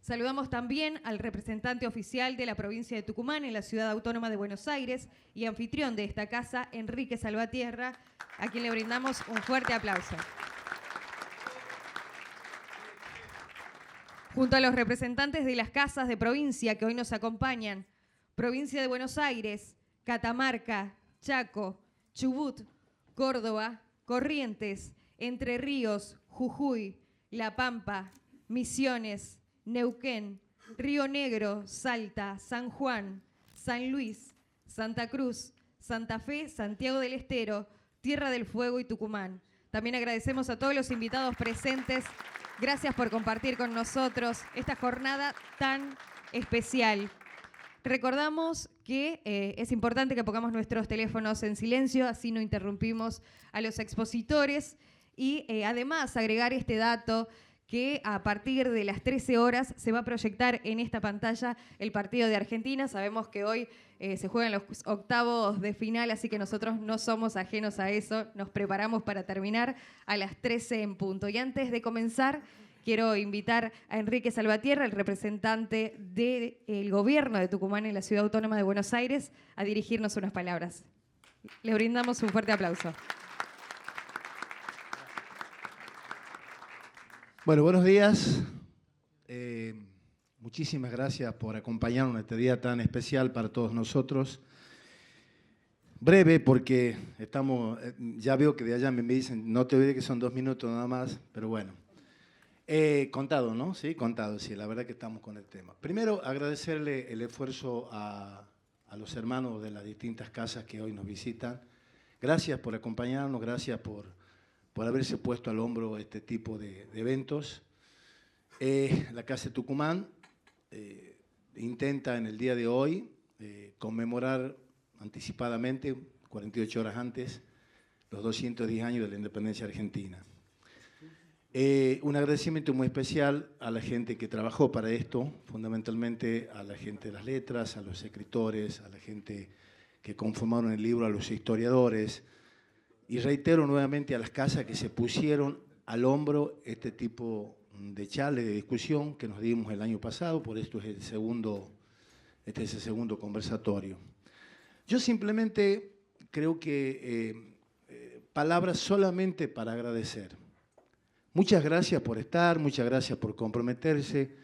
Saludamos también al representante oficial de la provincia de Tucumán en la Ciudad Autónoma de Buenos Aires y anfitrión de esta casa, Enrique Salvatierra, a quien le brindamos un fuerte aplauso. Junto a los representantes de las casas de provincia que hoy nos acompañan, provincia de Buenos Aires, Catamarca, Chaco, Chubut, Córdoba, Corrientes, Entre Ríos, Jujuy, La Pampa, Misiones, Neuquén, Río Negro, Salta, San Juan, San Luis, Santa Cruz, Santa Fe, Santiago del Estero, Tierra del Fuego y Tucumán. También agradecemos a todos los invitados presentes. Gracias por compartir con nosotros esta jornada tan especial. Recordamos que es importante que pongamos nuestros teléfonos en silencio, así no interrumpimos a los expositores. Y además agregar este dato que a partir de las 13 horas se va a proyectar en esta pantalla el partido de Argentina. Sabemos que hoy se juegan los octavos de final, así que nosotros no somos ajenos a eso. Nos preparamos para terminar a las 13 en punto. Y antes de comenzar, quiero invitar a Enrique Salvatierra, el representante del gobierno de Tucumán en la Ciudad Autónoma de Buenos Aires, a dirigirnos unas palabras. Le brindamos un fuerte aplauso. Bueno, buenos días. Muchísimas gracias por acompañarnos en este día tan especial para todos nosotros. Breve porque ya veo que de allá me dicen, no te olvides que son 2 minutos nada más, pero bueno. Contado, ¿no? Sí, contado, sí, la verdad que estamos con el tema. Primero, agradecerle el esfuerzo a los hermanos de las distintas casas que hoy nos visitan. Gracias por acompañarnos, gracias por haberse puesto al hombro este tipo de eventos. La Casa de Tucumán intenta en el día de hoy conmemorar anticipadamente, 48 horas antes, los 210 años de la independencia argentina. Un agradecimiento muy especial a la gente que trabajó para esto, fundamentalmente a la gente de las letras, a los escritores, a la gente que conformaron el libro, a los historiadores. Y reitero nuevamente a las casas que se pusieron al hombro este tipo de charla, de discusión que nos dimos el año pasado, por esto es el segundo conversatorio. Yo simplemente creo que palabras solamente para agradecer. Muchas gracias por estar, muchas gracias por comprometerse,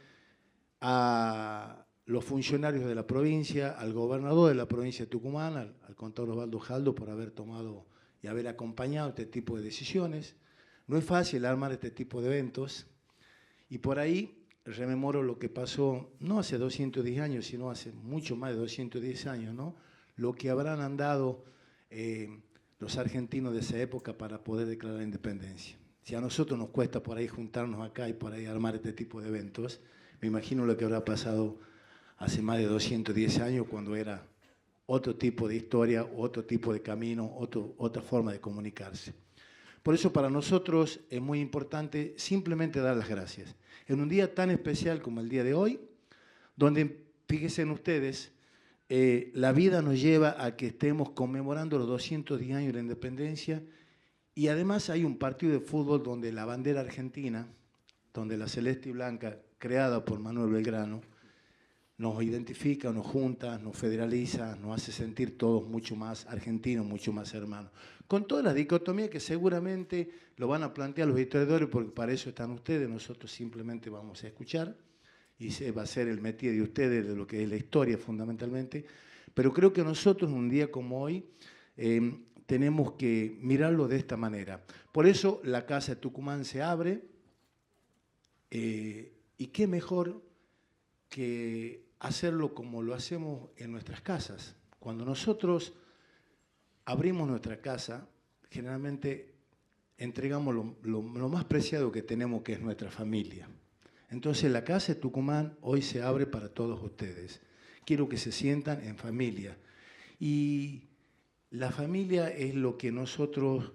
a los funcionarios de la provincia, al gobernador de la provincia de Tucumán, al contador Osvaldo Jaldo, por haber tomado y haber acompañado este tipo de decisiones. No es fácil armar este tipo de eventos y por ahí rememoro lo que pasó, no hace 210 años, sino hace mucho más de 210 años, ¿no? Lo que habrán andado los argentinos de esa época para poder declarar la independencia. Si a nosotros nos cuesta por ahí juntarnos acá y por ahí armar este tipo de eventos, me imagino lo que habrá pasado hace más de 210 años cuando era otro tipo de historia, otro tipo de camino, otra forma de comunicarse. Por eso para nosotros es muy importante simplemente dar las gracias. En un día tan especial como el día de hoy, donde, fíjense en ustedes, la vida nos lleva a que estemos conmemorando los 210 años de la independencia y además hay un partido de fútbol donde la bandera argentina, donde la celeste y blanca, creada por Manuel Belgrano, nos identifica, nos junta, nos federaliza, nos hace sentir todos mucho más argentinos, mucho más hermanos. Con todas las dicotomías que seguramente lo van a plantear los historiadores, porque para eso están ustedes, nosotros simplemente vamos a escuchar, y ese va a ser el métier de ustedes, de lo que es la historia fundamentalmente, pero creo que nosotros un día como hoy tenemos que mirarlo de esta manera. Por eso la Casa de Tucumán se abre, y qué mejor que hacerlo como lo hacemos en nuestras casas. Cuando nosotros abrimos nuestra casa, generalmente entregamos lo más preciado que tenemos, que es nuestra familia. Entonces la Casa de Tucumán hoy se abre para todos ustedes. Quiero que se sientan en familia. Y la familia es lo que nosotros,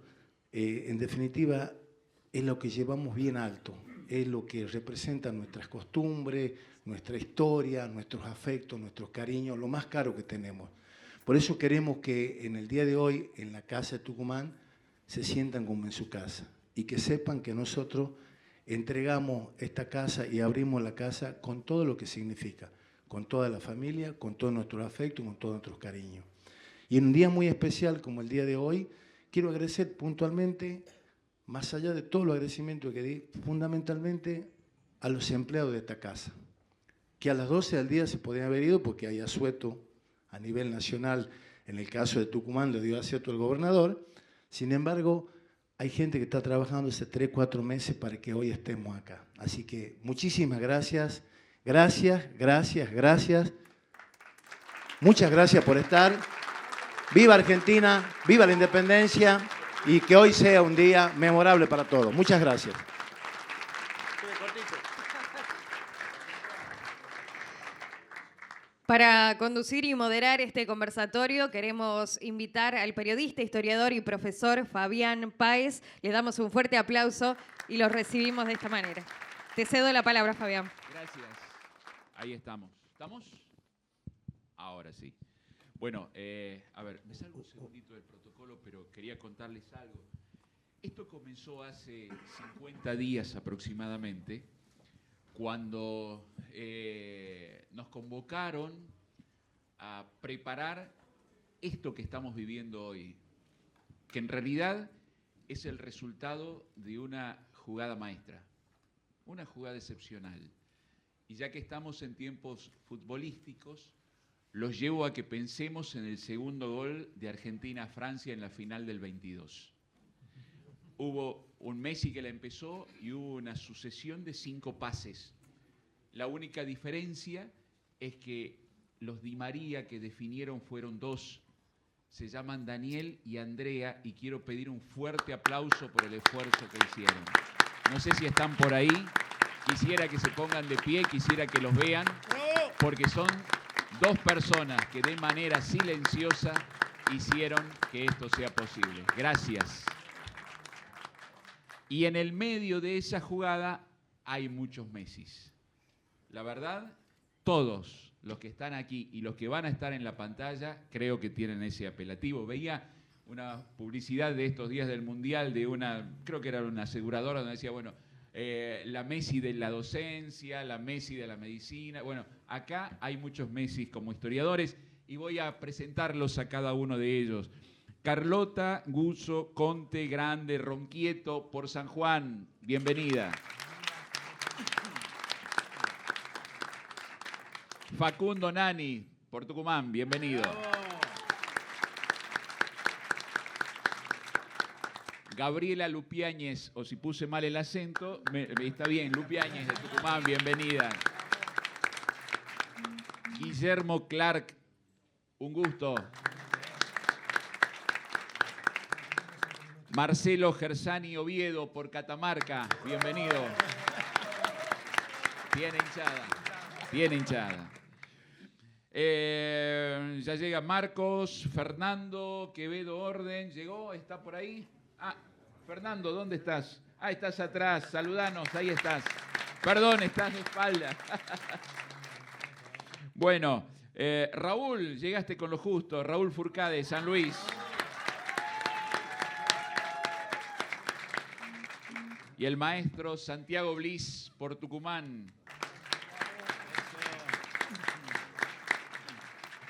en definitiva, es lo que llevamos bien alto. Es lo que representa nuestras costumbres, nuestra historia, nuestros afectos, nuestros cariños, lo más caro que tenemos. Por eso queremos que en el día de hoy, en la Casa de Tucumán, se sientan como en su casa y que sepan que nosotros entregamos esta casa y abrimos la casa con todo lo que significa, con toda la familia, con todo nuestro afecto, con todos nuestros cariños. Y en un día muy especial como el día de hoy, quiero agradecer puntualmente, más allá de todo el agradecimiento que di, fundamentalmente a los empleados de esta casa, que a las 12 del día se podían haber ido porque hay asueto a nivel nacional. En el caso de Tucumán le dio asueto el gobernador. Sin embargo, hay gente que está trabajando hace 3, 4 meses para que hoy estemos acá. Así que muchísimas gracias, gracias, gracias, gracias. Muchas gracias por estar. Viva Argentina, viva la independencia y que hoy sea un día memorable para todos. Muchas gracias. Para conducir y moderar este conversatorio queremos invitar al periodista, historiador y profesor Fabián Páez. Le damos un fuerte aplauso y lo recibimos de esta manera. Te cedo la palabra, Fabián. Gracias. Ahí estamos. ¿Estamos? Ahora sí. Bueno, a ver, me salgo un segundito del protocolo, pero quería contarles algo. Esto comenzó hace 50 días aproximadamente, cuando nos convocaron a preparar esto que estamos viviendo hoy, que en realidad es el resultado de una jugada maestra, una jugada excepcional. Y ya que estamos en tiempos futbolísticos, los llevo a que pensemos en el segundo gol de Argentina a Francia en la final del 22. Hubo un Messi que la empezó y hubo una sucesión de 5 pases. La única diferencia es que los Di María que definieron fueron 2. Se llaman Daniel y Andrea y quiero pedir un fuerte aplauso por el esfuerzo que hicieron. No sé si están por ahí. Quisiera que se pongan de pie, quisiera que los vean, porque son 2 personas que de manera silenciosa hicieron que esto sea posible. Gracias. Y en el medio de esa jugada hay muchos Messis. La verdad, todos los que están aquí y los que van a estar en la pantalla creo que tienen ese apelativo. Veía una publicidad de estos días del Mundial de una, creo que era una aseguradora, donde decía, bueno, la Messi de la docencia, la Messi de la medicina. Bueno, acá hay muchos Messis como historiadores y voy a presentarlos a cada uno de ellos. Carlota Guzzo Conte Grande Ronquieto por San Juan, bienvenida. Facundo Nani por Tucumán, bienvenido. Gabriela Lupiáñez, o si puse mal el acento, está bien, Lupiáñez de Tucumán, bienvenida. Guillermo Clark, un gusto. Marcelo Gersani Oviedo por Catamarca, bienvenido. Tiene hinchada, tiene hinchada. Ya llega Marcos, Fernando, Quevedo Orden, ¿llegó? ¿Está por ahí? Ah, Fernando, ¿dónde estás? Ah, estás atrás, saludanos, ahí estás. Perdón, estás de espalda. Bueno, Raúl, llegaste con lo justo, Raúl Furcade, San Luis. Y el maestro Santiago Bliss por Tucumán.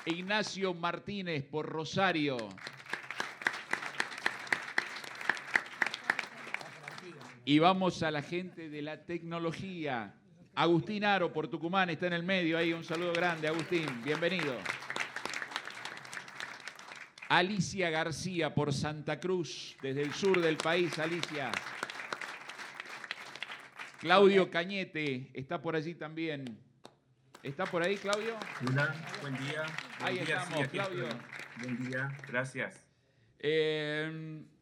Ignacio Martínez por Rosario. Y vamos a la gente de la tecnología. Agustín Aro por Tucumán está en el medio ahí. Un saludo grande, Agustín. Bienvenido. Alicia García por Santa Cruz, desde el sur del país. Alicia. Claudio Cañete está por allí también. ¿Está por ahí, Claudio? Hola, buen día. Ahí estamos, sí, Claudio. Buen día, gracias.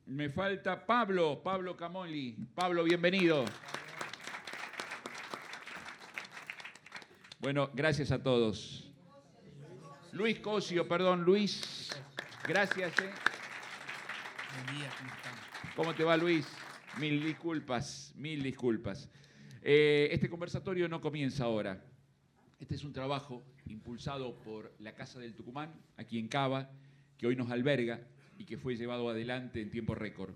Me falta Pablo Camoli. Pablo, bienvenido. Bueno, gracias a todos. Luis Cosio, perdón, Luis. Gracias. Buen día, ¿cómo están? ¿Cómo te va, Luis? Mil disculpas, mil disculpas. Este conversatorio no comienza ahora. Este es un trabajo impulsado por la Casa del Tucumán, aquí en Cava, que hoy nos alberga y que fue llevado adelante en tiempo récord.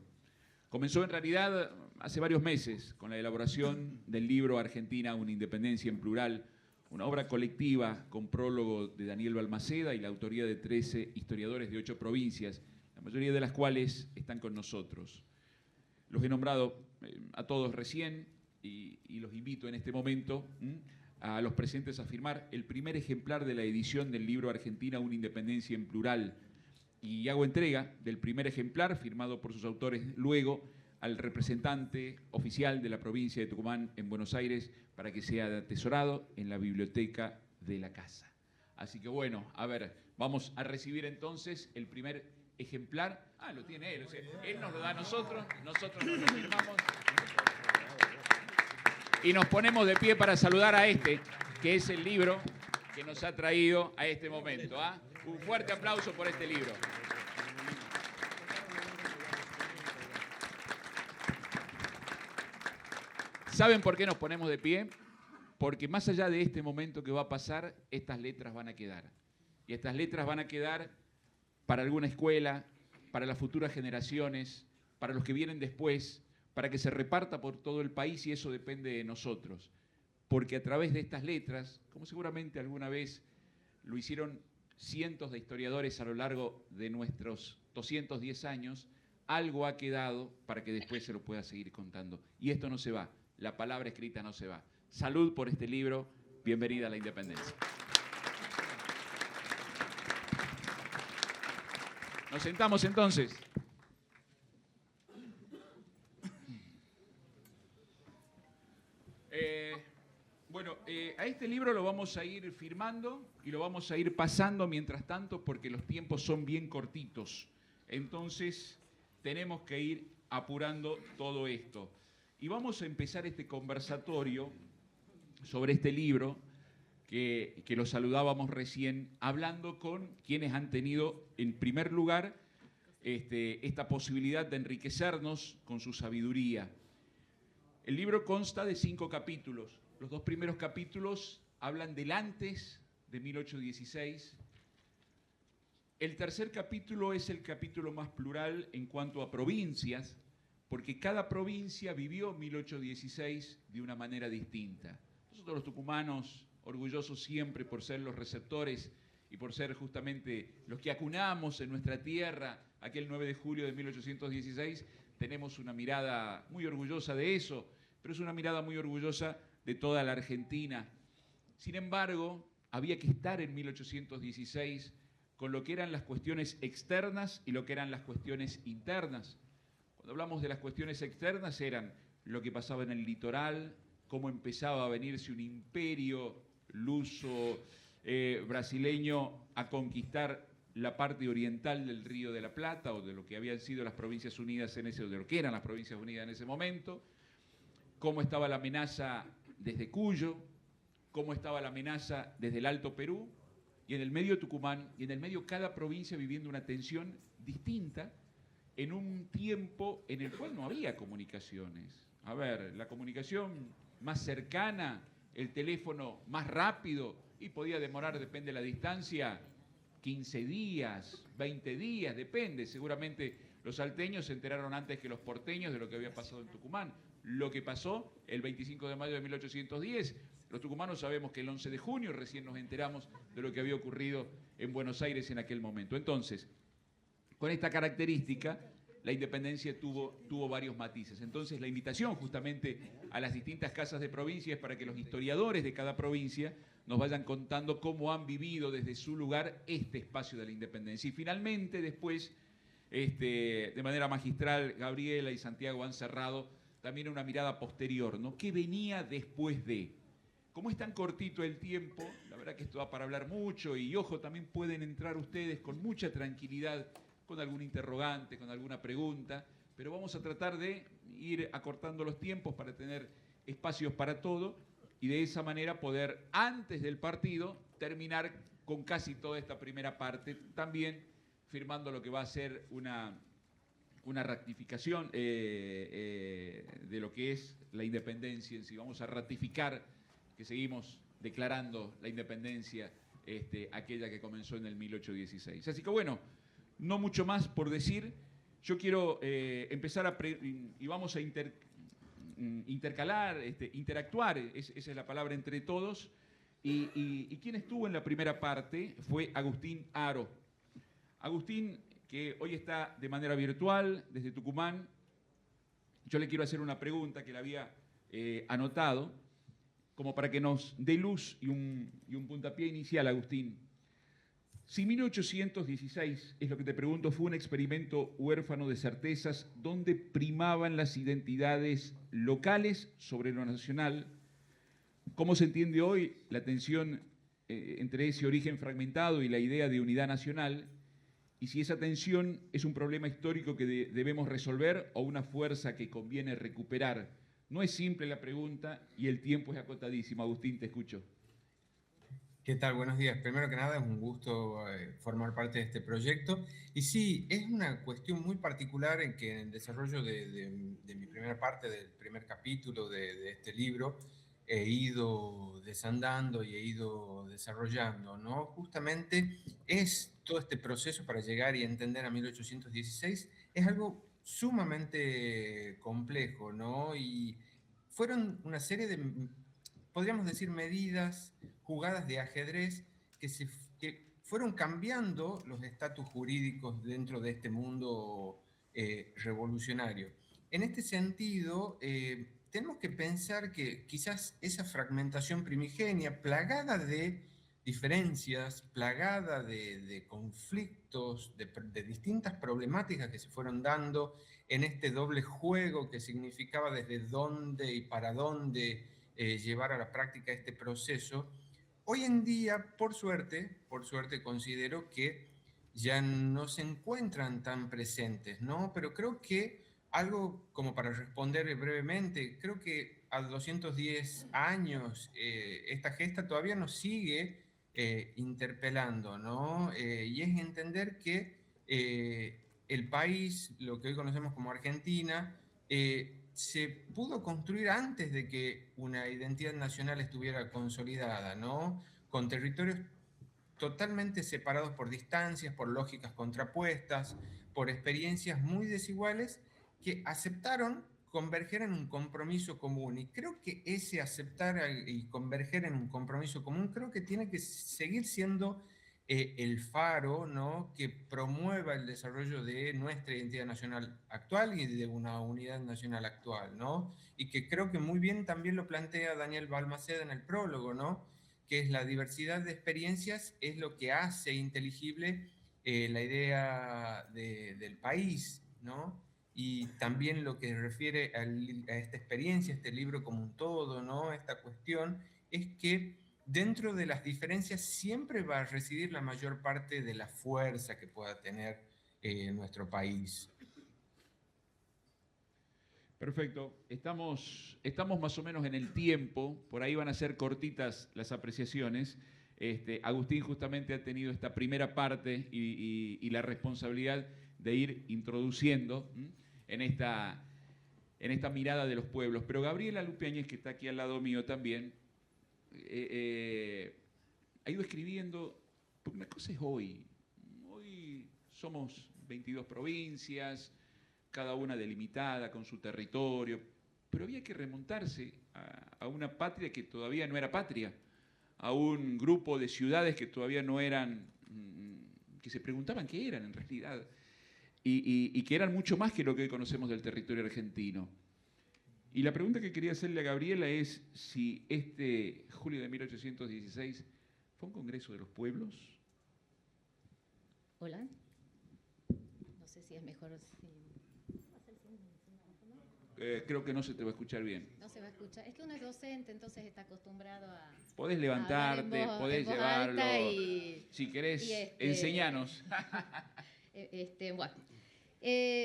Comenzó en realidad hace varios meses con la elaboración del libro Argentina, una independencia en plural, una obra colectiva con prólogo de Daniel Balmaceda y la autoría de 13 historiadores de 8 provincias, la mayoría de las cuales están con nosotros. Los he nombrado a todos recién y los invito en este momento a los presentes a firmar el primer ejemplar de la edición del libro Argentina, una independencia en plural. Y hago entrega del primer ejemplar, firmado por sus autores luego, al representante oficial de la provincia de Tucumán en Buenos Aires para que sea atesorado en la biblioteca de la casa. Así que bueno, a ver, vamos a recibir entonces el primer ejemplar. Ah, lo tiene él, o sea, él nos lo da a nosotros nos lo firmamos. Y nos ponemos de pie para saludar a este, que es el libro que nos ha traído a este momento. Un fuerte aplauso por este libro. ¿Saben por qué nos ponemos de pie? Porque más allá de este momento que va a pasar, estas letras van a quedar. Y estas letras van a quedar para alguna escuela, para las futuras generaciones, para los que vienen después, para que se reparta por todo el país, y eso depende de nosotros. Porque a través de estas letras, como seguramente alguna vez lo hicieron cientos de historiadores a lo largo de nuestros 210 años, algo ha quedado para que después se lo pueda seguir contando. Y esto no se va, la palabra escrita no se va. Salud por este libro, bienvenida a la independencia. Nos sentamos entonces. A este libro lo vamos a ir firmando y lo vamos a ir pasando mientras tanto porque los tiempos son bien cortitos. Entonces tenemos que ir apurando todo esto. Y vamos a empezar este conversatorio sobre este libro que lo saludábamos recién, hablando con quienes han tenido en primer lugar esta posibilidad de enriquecernos con su sabiduría. El libro consta de 5 capítulos. Los 2 primeros capítulos hablan del antes de 1816. El tercer capítulo es el capítulo más plural en cuanto a provincias, porque cada provincia vivió 1816 de una manera distinta. Nosotros los tucumanos, orgullosos siempre por ser los receptores y por ser justamente los que acunamos en nuestra tierra aquel 9 de julio de 1816, tenemos una mirada muy orgullosa de eso, pero es una mirada muy orgullosa de toda la Argentina. Sin embargo, había que estar en 1816 con lo que eran las cuestiones externas y lo que eran las cuestiones internas. Cuando hablamos de las cuestiones externas eran lo que pasaba en el litoral, cómo empezaba a venirse un imperio luso brasileño a conquistar la parte oriental del Río de la Plata o de lo que habían sido las Provincias Unidas en ese, o de lo que eran las Provincias Unidas en ese momento, cómo estaba la amenaza desde Cuyo, cómo estaba la amenaza desde el Alto Perú, y en el medio Tucumán, y en el medio cada provincia viviendo una tensión distinta en un tiempo en el cual no había comunicaciones. A ver, la comunicación más cercana, el teléfono más rápido, y podía demorar, depende de la distancia, 15 días, 20 días, depende. Seguramente los salteños se enteraron antes que los porteños de lo que había pasado en Tucumán. Lo que pasó el 25 de mayo de 1810, los tucumanos sabemos que el 11 de junio recién nos enteramos de lo que había ocurrido en Buenos Aires en aquel momento. Entonces, con esta característica, la independencia tuvo varios matices. Entonces, la invitación justamente a las distintas casas de provincia es para que los historiadores de cada provincia nos vayan contando cómo han vivido desde su lugar este espacio de la independencia. Y finalmente, después, de manera magistral, Gabriela y Santiago han cerrado también una mirada posterior, ¿no? ¿Qué venía después de? Como es tan cortito el tiempo, la verdad que esto da para hablar mucho y, ojo, también pueden entrar ustedes con mucha tranquilidad, con algún interrogante, con alguna pregunta, pero vamos a tratar de ir acortando los tiempos para tener espacios para todo y de esa manera poder, antes del partido, terminar con casi toda esta primera parte, también firmando lo que va a ser una ratificación de lo que es la independencia en sí. Vamos a ratificar que seguimos declarando la independencia aquella que comenzó en el 1816. Así que bueno, no mucho más por decir. yo quiero empezar y vamos a intercalar, interactuar, esa es la palabra, entre todos. Y quien estuvo en la primera parte fue Agustín Aro. Agustín, que hoy está de manera virtual desde Tucumán, yo le quiero hacer una pregunta que le había anotado, como para que nos dé luz y un puntapié inicial, Agustín. Si 1816, es lo que te pregunto, fue un experimento huérfano de certezas donde primaban las identidades locales sobre lo nacional, ¿cómo se entiende hoy la tensión entre ese origen fragmentado y la idea de unidad nacional? Y si esa tensión es un problema histórico que debemos resolver o una fuerza que conviene recuperar. No es simple la pregunta y el tiempo es acotadísimo. Agustín, te escucho. ¿Qué tal? Buenos días. Primero que nada, es un gusto formar parte de este proyecto. Y sí, es una cuestión muy particular en que en el desarrollo de mi primera parte, del primer capítulo de este libro, he ido desandando y he ido desarrollando, ¿no? Justamente es todo este proceso para llegar y entender a 1816, es algo sumamente complejo, ¿no? Y fueron una serie de, podríamos decir, medidas, jugadas de ajedrez que fueron cambiando los estatus jurídicos dentro de este mundo revolucionario. En este sentido, tenemos que pensar que quizás esa fragmentación primigenia, plagada de diferencias, plagada de conflictos, de distintas problemáticas que se fueron dando en este doble juego que significaba desde dónde y para dónde llevar a la práctica este proceso, hoy en día, por suerte considero que ya no se encuentran tan presentes, ¿no? Pero creo que algo como para responder brevemente, creo que a 210 años esta gesta todavía nos sigue interpelando, ¿no? Y es entender que el país, lo que hoy conocemos como Argentina, se pudo construir antes de que una identidad nacional estuviera consolidada, ¿no? Con territorios totalmente separados por distancias, por lógicas contrapuestas, por experiencias muy desiguales que aceptaron converger en un compromiso común. Y creo que ese aceptar y converger en un compromiso común, creo que tiene que seguir siendo el faro, ¿no?, que promueva el desarrollo de nuestra identidad nacional actual y de una unidad nacional actual, ¿no? Y que creo que muy bien también lo plantea Daniel Balmaceda en el prólogo, ¿no?, que es la diversidad de experiencias es lo que hace inteligible la idea del país, ¿no? Y también lo que refiere a esta experiencia, este libro como un todo, ¿no? Esta cuestión es que dentro de las diferencias siempre va a residir la mayor parte de la fuerza que pueda tener nuestro país. Perfecto. Estamos más o menos en el tiempo, por ahí van a ser cortitas las apreciaciones. Agustín justamente ha tenido esta primera parte y la responsabilidad de ir introduciendo en esta mirada de los pueblos. Pero Gabriela Lupiáñez, que está aquí al lado mío también, ha ido escribiendo, porque una cosa es hoy. Hoy somos 22 provincias, cada una delimitada con su territorio, pero había que remontarse a una patria que todavía no era patria, a un grupo de ciudades que todavía no eran, que se preguntaban qué eran en realidad, y que eran mucho más que lo que hoy conocemos del territorio argentino. Y la pregunta que quería hacerle a Gabriela es si este julio de 1816 fue un congreso de los pueblos. Hola. No sé si es mejor. Creo que no se te va a escuchar bien. No se va a escuchar. Es que uno es docente, entonces está acostumbrado a... Podés levantarte, podés llevarlo. Si querés, enseñanos.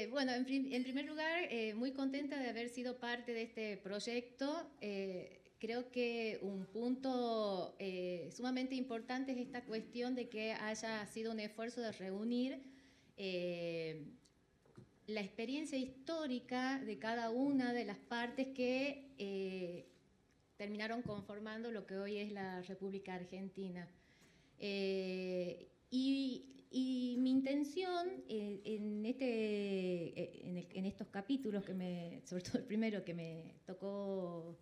Bueno, en primer lugar, muy contenta de haber sido parte de este proyecto. Creo que un punto sumamente importante es esta cuestión de que haya sido un esfuerzo de reunir la experiencia histórica de cada una de las partes que terminaron conformando lo que hoy es la República Argentina. Y Y mi intención en estos capítulos, sobre todo el primero que me tocó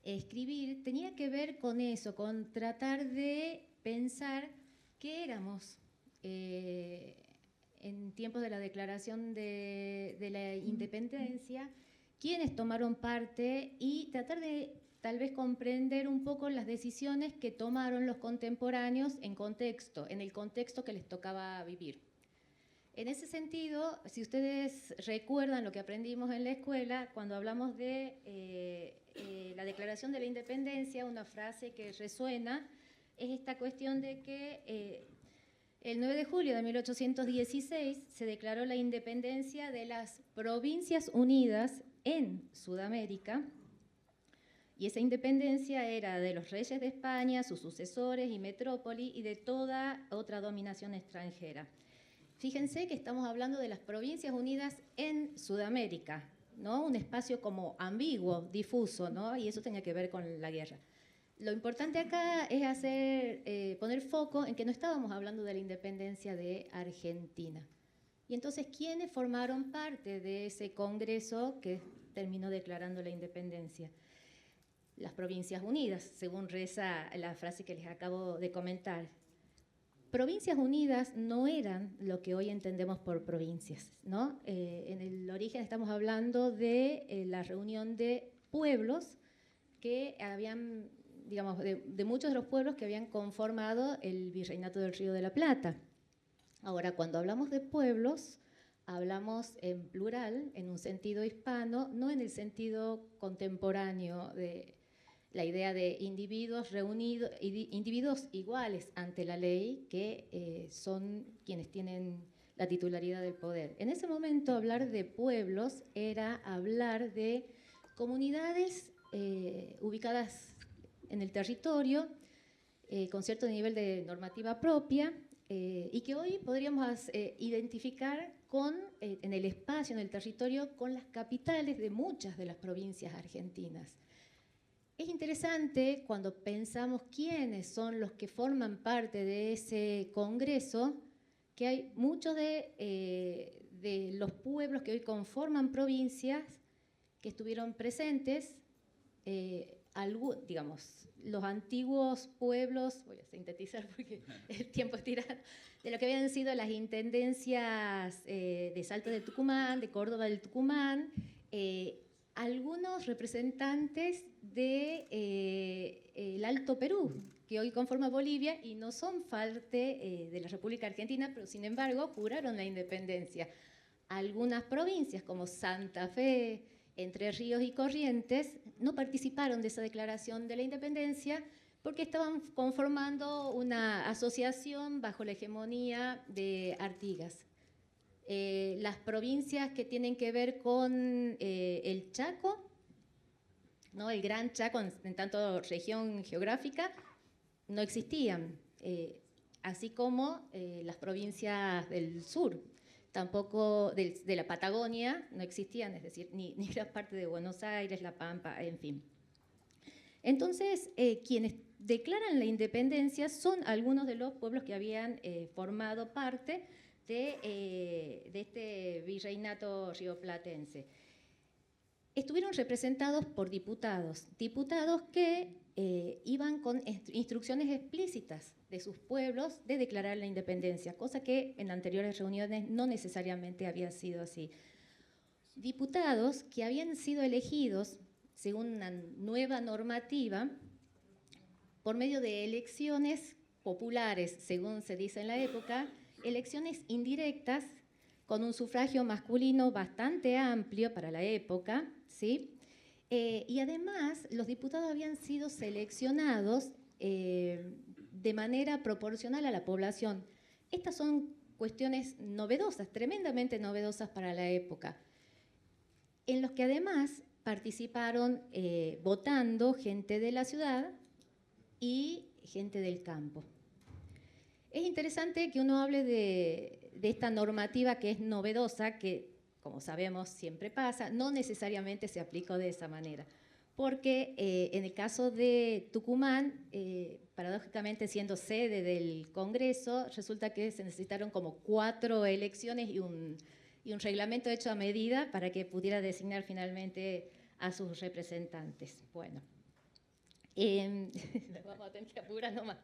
escribir, tenía que ver con eso, con tratar de pensar qué éramos en tiempos de la declaración de la independencia, quiénes tomaron parte y tratar de tal vez comprender un poco las decisiones que tomaron los contemporáneos en el contexto que les tocaba vivir. En ese sentido, si ustedes recuerdan lo que aprendimos en la escuela, cuando hablamos de la Declaración de la Independencia, una frase que resuena es esta cuestión de que el 9 de julio de 1816 se declaró la independencia de las Provincias Unidas en Sudamérica, y esa independencia era de los reyes de España, sus sucesores y metrópoli, y de toda otra dominación extranjera. Fíjense que estamos hablando de las Provincias Unidas en Sudamérica, ¿no? Un espacio como ambiguo, difuso, ¿no? Y eso tenía que ver con la guerra. Lo importante acá es poner foco en que no estábamos hablando de la independencia de Argentina. Y entonces, ¿quiénes formaron parte de ese congreso que terminó declarando la independencia? Las Provincias Unidas, según reza la frase que les acabo de comentar. Provincias Unidas no eran lo que hoy entendemos por provincias, ¿no? En el origen estamos hablando de la reunión de pueblos que habían, digamos, de muchos de los pueblos que habían conformado el Virreinato del Río de la Plata. Ahora, cuando hablamos de pueblos, hablamos en plural, en un sentido hispano, no en el sentido contemporáneo de la idea de individuos reunidos, individuos iguales ante la ley, que son quienes tienen la titularidad del poder. En ese momento, hablar de pueblos era hablar de comunidades ubicadas en el territorio, con cierto nivel de normativa propia, y que hoy podríamos identificar en el espacio, en el territorio, con las capitales de muchas de las provincias argentinas. Es interesante cuando pensamos quiénes son los que forman parte de ese congreso, que hay muchos de los pueblos que hoy conforman provincias que estuvieron presentes, digamos, los antiguos pueblos, voy a sintetizar porque el tiempo es tirado, de lo que habían sido las intendencias de Salta del Tucumán, de Córdoba del Tucumán, algunos representantes del Alto Perú, que hoy conforma Bolivia y no son parte de la República Argentina, pero sin embargo juraron la independencia. Algunas provincias como Santa Fe, Entre Ríos y Corrientes no participaron de esa declaración de la independencia porque estaban conformando una asociación bajo la hegemonía de Artigas. Las provincias que tienen que ver con el Chaco, ¿no? El Gran Chaco, en tanto región geográfica, no existían, así como las provincias del sur, tampoco de la Patagonia no existían, es decir, ni gran parte de Buenos Aires, La Pampa, en fin. Entonces, quienes declaran la independencia son algunos de los pueblos que habían formado parte de este virreinato rioplatense. Estuvieron representados por diputados que iban con instrucciones explícitas de sus pueblos de declarar la independencia, cosa que en anteriores reuniones no necesariamente había sido así. Diputados que habían sido elegidos según una nueva normativa por medio de elecciones populares, según se dice en la época, elecciones indirectas con un sufragio masculino bastante amplio para la época, ¿sí? Y además los diputados habían sido seleccionados de manera proporcional a la población. Estas son cuestiones novedosas, tremendamente novedosas para la época, en los que además participaron votando gente de la ciudad y gente del campo. Es interesante que uno hable de esta normativa que es novedosa, que, como sabemos, siempre pasa, no necesariamente se aplicó de esa manera. Porque en el caso de Tucumán, paradójicamente siendo sede del Congreso, resulta que se necesitaron como 4 elecciones y un reglamento hecho a medida para que pudiera designar finalmente a sus representantes. Bueno, vamos a tener que apurar nomás.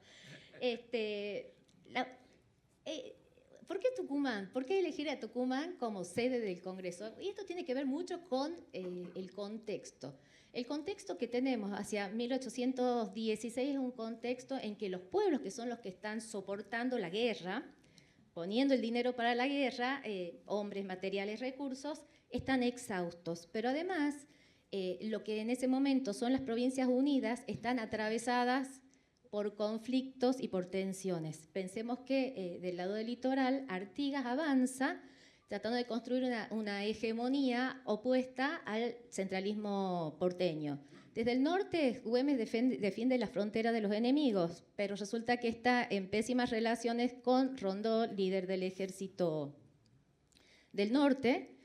¿Por qué Tucumán? ¿Por qué elegir a Tucumán como sede del Congreso? Y esto tiene que ver mucho con el contexto. El contexto que tenemos hacia 1816 es un contexto en que los pueblos, que son los que están soportando la guerra, poniendo el dinero para la guerra, hombres, materiales, recursos, están exhaustos. Pero además, lo que en ese momento son las Provincias Unidas están atravesadas por conflictos y por tensiones. Pensemos que del lado del litoral, Artigas avanza tratando de construir una hegemonía opuesta al centralismo porteño. Desde el norte, Güemes defiende la frontera de los enemigos, pero resulta que está en pésimas relaciones con Rondó, líder del ejército del norte,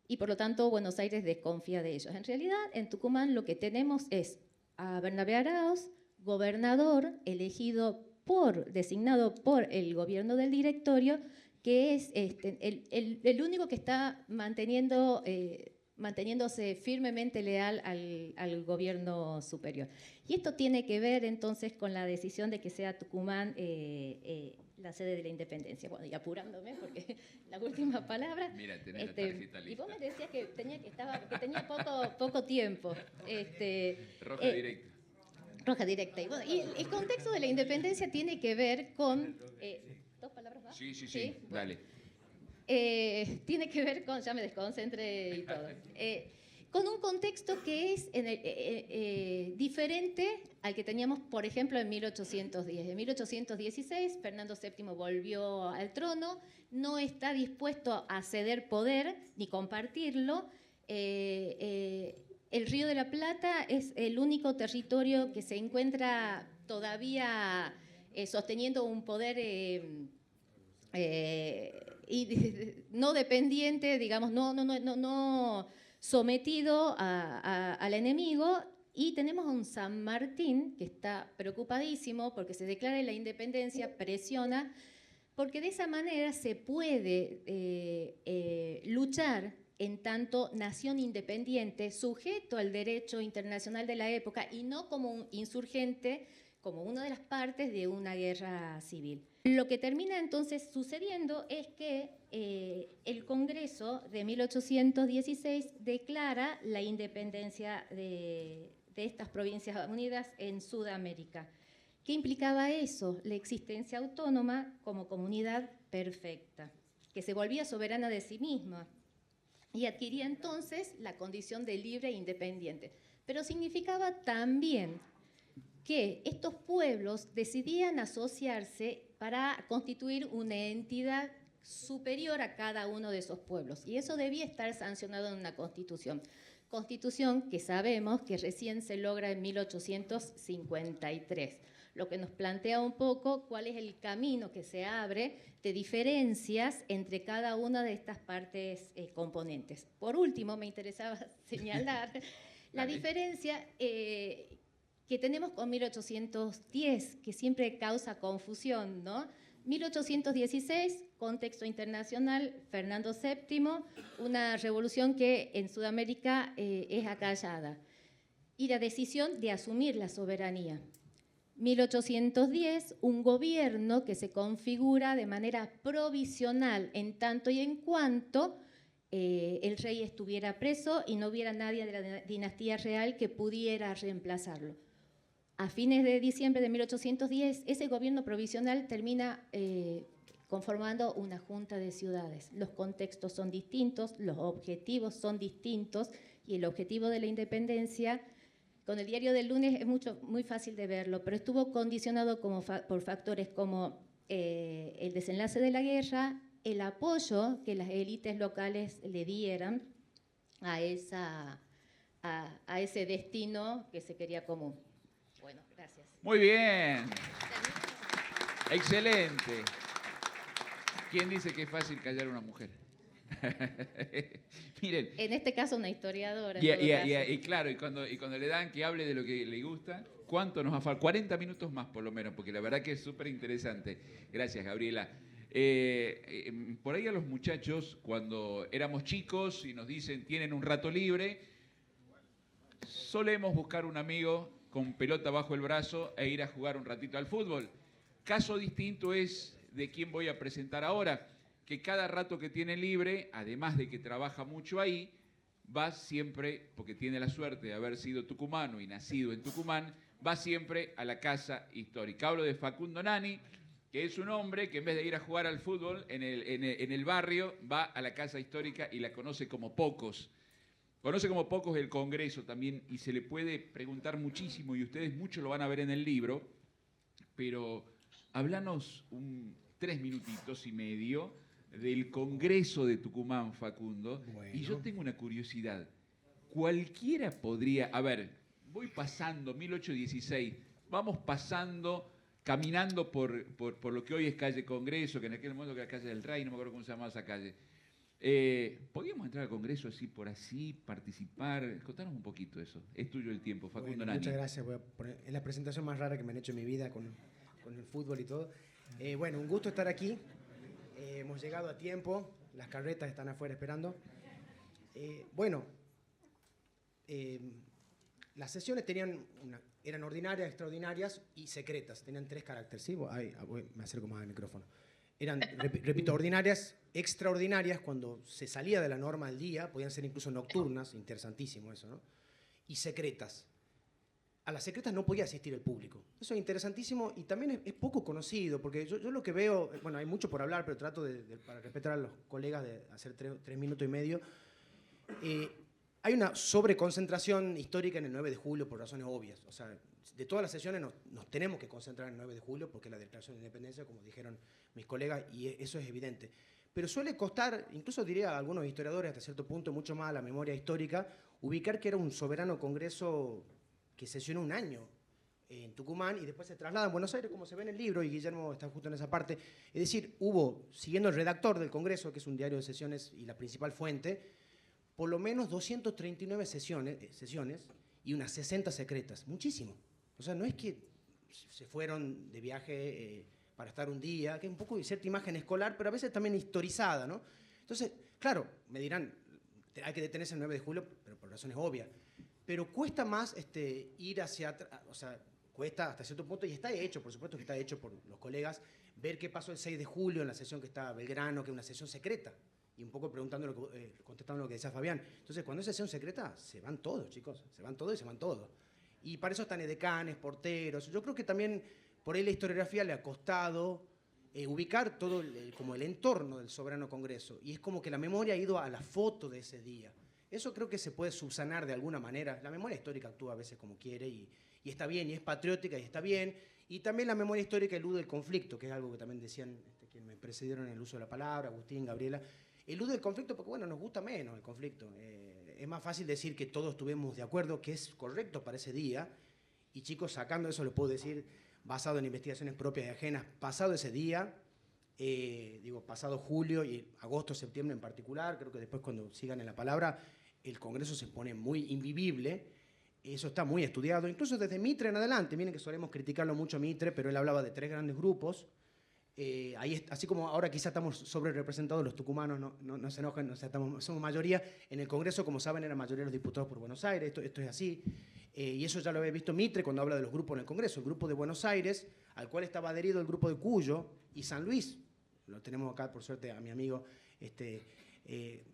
y por lo tanto Buenos Aires desconfía de ellos. En realidad, en Tucumán lo que tenemos es a Bernabé Araoz, gobernador designado por el gobierno del directorio, que es el único que está manteniéndose firmemente leal al gobierno superior. Y esto tiene que ver entonces con la decisión de que sea Tucumán la sede de la independencia. Bueno, y apurándome, porque la última palabra... Mira, tenés la tarjeta lista. Y vos me decías que tenía poco tiempo. Roja directa. Roja directa. Y, bueno, y el contexto de la independencia tiene que ver con... ¿2 palabras más? Sí, Bueno. dale. Tiene que ver con... Ya me desconcentré y todo. Con un contexto que es diferente al que teníamos, por ejemplo, en 1810. En 1816, Fernando VII volvió al trono, no está dispuesto a ceder poder ni compartirlo. El Río de la Plata es el único territorio que se encuentra todavía sosteniendo un poder no dependiente, digamos, no sometido al enemigo. Y tenemos a un San Martín que está preocupadísimo porque se declara la independencia, presiona, porque de esa manera se puede luchar en tanto nación independiente, sujeto al derecho internacional de la época y no como un insurgente, como una de las partes de una guerra civil. Lo que termina entonces sucediendo es que el Congreso de 1816 declara la independencia de estas Provincias Unidas en Sudamérica. ¿Qué implicaba eso? La existencia autónoma como comunidad perfecta, que se volvía soberana de sí misma y adquiría entonces la condición de libre e independiente. Pero significaba también que estos pueblos decidían asociarse para constituir una entidad superior a cada uno de esos pueblos. Y eso debía estar sancionado en una constitución. Constitución que sabemos que recién se logra en 1853. Lo que nos plantea un poco cuál es el camino que se abre de diferencias entre cada una de estas partes componentes. Por último, me interesaba señalar la diferencia que tenemos con 1810, que siempre causa confusión, ¿no? 1816, contexto internacional, Fernando VII, una revolución que en Sudamérica es acallada, y la decisión de asumir la soberanía. 1810, un gobierno que se configura de manera provisional en tanto y en cuanto el rey estuviera preso y no hubiera nadie de la dinastía real que pudiera reemplazarlo. A fines de diciembre de 1810, ese gobierno provisional termina conformando una junta de ciudades. Los contextos son distintos, los objetivos son distintos y el objetivo de la independencia, con el diario del lunes es muy fácil de verlo, pero estuvo condicionado por factores como el desenlace de la guerra, el apoyo que las élites locales le dieran a ese destino que se quería común. Bueno, gracias. Muy bien. Excelente. ¿Quién dice que es fácil callar a una mujer? Miren, En este caso, una historiadora. y claro, y cuando le dan que hable de lo que le gusta, ¿cuánto nos va a faltar? 40 minutos más por lo menos, porque la verdad que es súper interesante. Gracias, Gabriela. Por ahí a los muchachos, cuando éramos chicos y nos dicen tienen un rato libre, solemos buscar un amigo con pelota bajo el brazo e ir a jugar un ratito al fútbol. Caso distinto es de quién voy a presentar ahora, que cada rato que tiene libre, además de que trabaja mucho ahí, va siempre, porque tiene la suerte de haber sido tucumano y nacido en Tucumán, va siempre a la casa histórica. Hablo de Facundo Nani, que es un hombre que en vez de ir a jugar al fútbol en el barrio, va a la casa histórica y la conoce como pocos. Conoce como pocos el Congreso también y se le puede preguntar muchísimo, y ustedes mucho lo van a ver en el libro, pero háblanos 3 minutitos y medio del Congreso de Tucumán, Facundo. Bueno. Y yo tengo una curiosidad. Cualquiera podría, a ver, voy pasando 1816, vamos pasando, caminando por lo que hoy es calle Congreso, que en aquel momento era calle del Rey, no me acuerdo cómo se llamaba esa calle. ¿Podríamos entrar al Congreso así por así, participar? Contanos un poquito eso. Es tuyo el tiempo, Facundo Bueno, Nani. muchas gracias. Es la presentación más rara que me han hecho en mi vida con el fútbol y todo. Bueno, un gusto estar aquí. Hemos llegado a tiempo. Las carretas están afuera esperando. Las sesiones eran ordinarias, extraordinarias y secretas. Tenían 3 caracteres. ¿Sí? Me acerco más al micrófono. Eran, repito, ordinarias, extraordinarias, cuando se salía de la norma del día, podían ser incluso nocturnas, interesantísimo eso, ¿no? Y secretas. A las secretas no podía asistir el público. Eso es interesantísimo y también es poco conocido, porque yo lo que veo, bueno, hay mucho por hablar, pero trato para respetar a los colegas, de hacer 3 minutos y medio. Hay una sobreconcentración histórica en el 9 de julio por razones obvias. O sea, de todas las sesiones nos tenemos que concentrar en el 9 de julio porque es la Declaración de Independencia, como dijeron mis colegas, y eso es evidente. Pero suele costar, incluso diría a algunos historiadores hasta cierto punto, mucho más a la memoria histórica, ubicar que era un soberano congreso que sesionó un año en Tucumán y después se traslada a Buenos Aires, como se ve en el libro, y Guillermo está justo en esa parte. Es decir, hubo, siguiendo el redactor del Congreso, que es un diario de sesiones y la principal fuente, por lo menos 239 sesiones y unas 60 secretas. Muchísimo. O sea, no es que se fueron de viaje para estar un día, que es un poco de cierta imagen escolar, pero a veces también historizada, ¿no? Entonces, claro, me dirán, hay que detenerse el 9 de julio, pero por razones obvias. Pero cuesta más ir hacia atrás, o sea, cuesta hasta cierto punto, y está hecho, por supuesto que está hecho por los colegas, ver qué pasó el 6 de julio en la sesión que está Belgrano, que es una sesión secreta, y un poco contestando lo que decía Fabián. Entonces, cuando es sesión secreta, se van todos, chicos, se van todos y se van todos. Y para eso están edecanes, porteros. Yo creo que también por ahí la historiografía le ha costado ubicar todo como el entorno del soberano congreso, y es como que la memoria ha ido a la foto de ese día. Eso creo que se puede subsanar de alguna manera. La memoria histórica actúa a veces como quiere y está bien, y es patriótica y está bien. Y también la memoria histórica elude el conflicto, que es algo que también decían quienes me precedieron en el uso de la palabra, Agustín, Gabriela. Elude el conflicto porque, bueno, nos gusta menos el conflicto. Es más fácil decir que todos estuvimos de acuerdo, que es correcto para ese día. Y chicos, sacando eso, lo puedo decir, basado en investigaciones propias y ajenas, pasado ese día, pasado julio y agosto, septiembre en particular, creo que después cuando sigan en la palabra, el Congreso se pone muy invivible. Eso está muy estudiado, incluso desde Mitre en adelante. Miren que solemos criticarlo mucho a Mitre, pero él hablaba de 3 grandes grupos. Así como ahora quizá estamos sobre representados los tucumanos, no se enojen, o sea, somos mayoría. En el Congreso, como saben, eran mayoría los diputados por Buenos Aires, esto es así. Y eso ya lo había visto Mitre cuando habla de los grupos en el Congreso. El grupo de Buenos Aires, al cual estaba adherido el grupo de Cuyo y San Luis. Lo tenemos acá, por suerte, a mi amigo.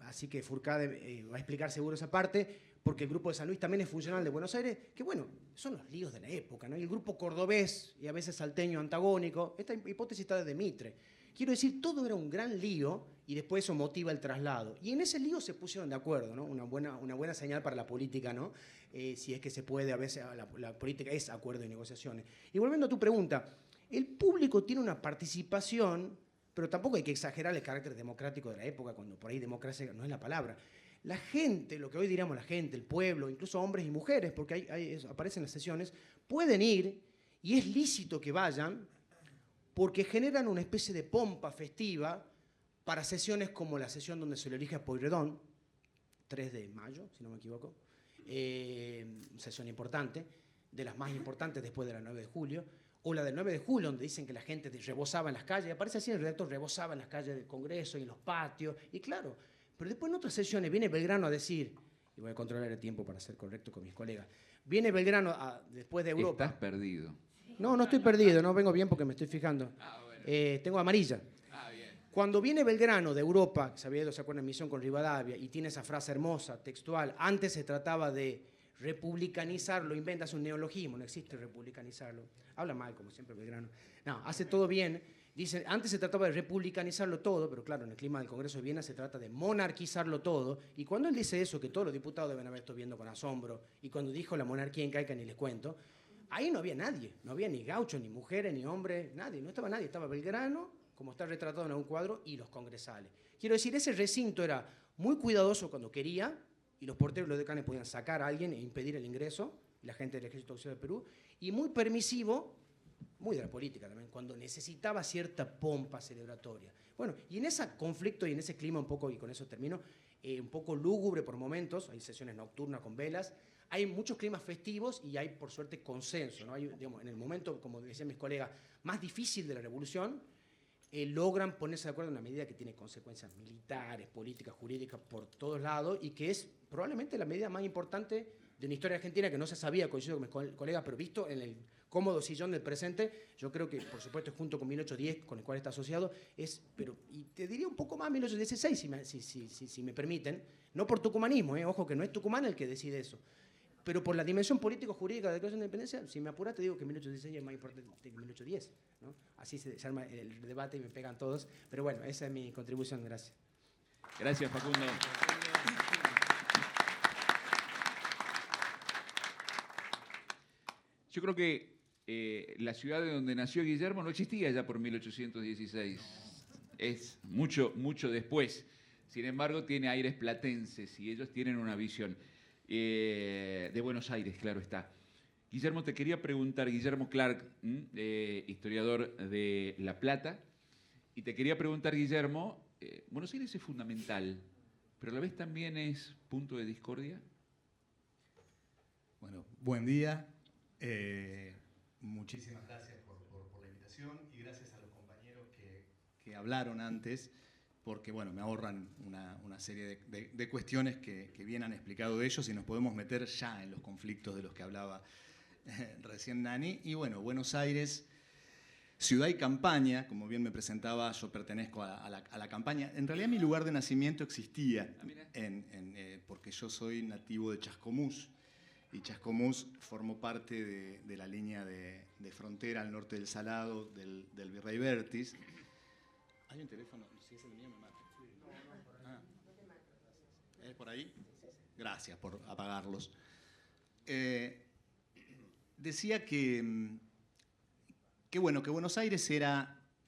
Así que Fourcade va a explicar seguro esa parte, porque el grupo de San Luis también es funcional de Buenos Aires, que bueno, son los líos de la época, ¿no? Y el grupo cordobés y a veces salteño antagónico, esta hipótesis está desde Mitre. Quiero decir, todo era un gran lío y después eso motiva el traslado. Y en ese lío se pusieron de acuerdo, ¿no? Una buena señal para la política, ¿no? Si es que se puede, a veces la política es acuerdo y negociaciones. Y volviendo a tu pregunta, el público tiene una participación, pero tampoco hay que exagerar el carácter democrático de la época, cuando por ahí democracia no es la palabra. La gente, lo que hoy diríamos la gente, el pueblo, incluso hombres y mujeres, porque aparecen las sesiones, pueden ir, y es lícito que vayan, porque generan una especie de pompa festiva para sesiones como la sesión donde se le elige a Pueyrredón, 3 de mayo, si no me equivoco. Sesión importante, de las más importantes después de la 9 de julio. O la del 9 de julio, donde dicen que la gente rebosaba en las calles. Aparece así el redactor, rebosaba en las calles del Congreso y en los patios. Y claro, pero después en otras sesiones viene Belgrano a decir, y voy a controlar el tiempo para ser correcto con mis colegas, viene Belgrano después de Europa. Estás perdido. No, no estoy perdido, no vengo bien porque me estoy fijando. Bueno. Tengo amarilla. Bien. Cuando viene Belgrano de Europa, que se había ido, se acuerdan, en misión con Rivadavia, y tiene esa frase hermosa, textual, antes se trataba de republicanizarlo, inventas un neologismo, no existe republicanizarlo. Habla mal, como siempre, Belgrano. No, hace todo bien. Dice, antes se trataba de republicanizarlo todo, pero claro, en el clima del Congreso de Viena se trata de monarquizarlo todo. Y cuando él dice eso, que todos los diputados deben haber estado viendo con asombro, y cuando dijo la monarquía incaica, ni les cuento, ahí no había nadie, no había ni gauchos, ni mujeres, ni hombres, nadie, no estaba nadie, estaba Belgrano, como está retratado en algún cuadro, y los congresales. Quiero decir, ese recinto era muy cuidadoso cuando quería, y los porteros y los decanes podían sacar a alguien e impedir el ingreso, la gente del Ejército Auxiliar de Perú, y muy permisivo, muy de la política también, cuando necesitaba cierta pompa celebratoria. Bueno, y en ese conflicto y en ese clima un poco, y con eso termino, un poco lúgubre por momentos, hay sesiones nocturnas con velas, hay muchos climas festivos y hay, por suerte, consenso, ¿no? Hay, digamos, en el momento, como decían mis colegas, más difícil de la revolución, logran ponerse de acuerdo en una medida que tiene consecuencias militares, políticas, jurídicas por todos lados y que es probablemente la medida más importante de una historia argentina que no se sabía, coincido con mis colegas, pero visto en el cómodo sillón del presente, yo creo que, por supuesto, junto con 1810, con el cual está asociado, pero, y te diría un poco más 1816, si me permiten, no por tucumanismo, ojo que no es Tucumán el que decide eso, pero por la dimensión político-jurídica de la Declaración de Independencia, si me apuras te digo que 1816 es más importante que 1810, ¿no? Así se arma el debate y me pegan todos, pero bueno, esa es mi contribución, gracias. Gracias, Facundo. Yo creo que la ciudad de donde nació Guillermo no existía ya por 1816. Es mucho después. Sin embargo, tiene aires platenses y ellos tienen una visión de Buenos Aires, claro está. Guillermo, te quería preguntar, Guillermo Clark, historiador de La Plata, y te quería preguntar, Guillermo, Buenos Aires es fundamental, pero a la vez también es punto de discordia. Bueno, buen día. Muchísimas gracias por la invitación y gracias a los compañeros que hablaron antes, porque bueno, me ahorran una serie de cuestiones que bien han explicado ellos y nos podemos meter ya en los conflictos de los que hablaba recién Nani. Y bueno, Buenos Aires, ciudad y campaña, como bien me presentaba, yo pertenezco a la campaña. En realidad mi lugar de nacimiento existía, porque yo soy nativo de Chascomús. Y Chascomús formó parte de la línea de frontera al norte del Salado del Virrey Vértiz. ¿Hay un teléfono? Si es el mío me mata. Ah. ¿Es por ahí? Gracias por apagarlos. Decía que Buenos Aires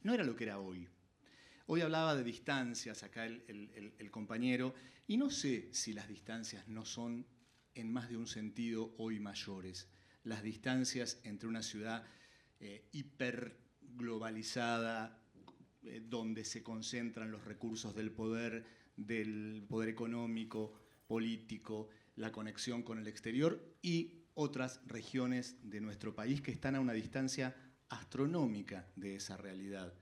no era lo que era hoy. Hoy hablaba de distancias, acá el compañero, y no sé si las distancias no son en más de un sentido hoy mayores. Las distancias entre una ciudad hiperglobalizada, donde se concentran los recursos del poder económico, político, la conexión con el exterior y otras regiones de nuestro país que están a una distancia astronómica de esa realidad,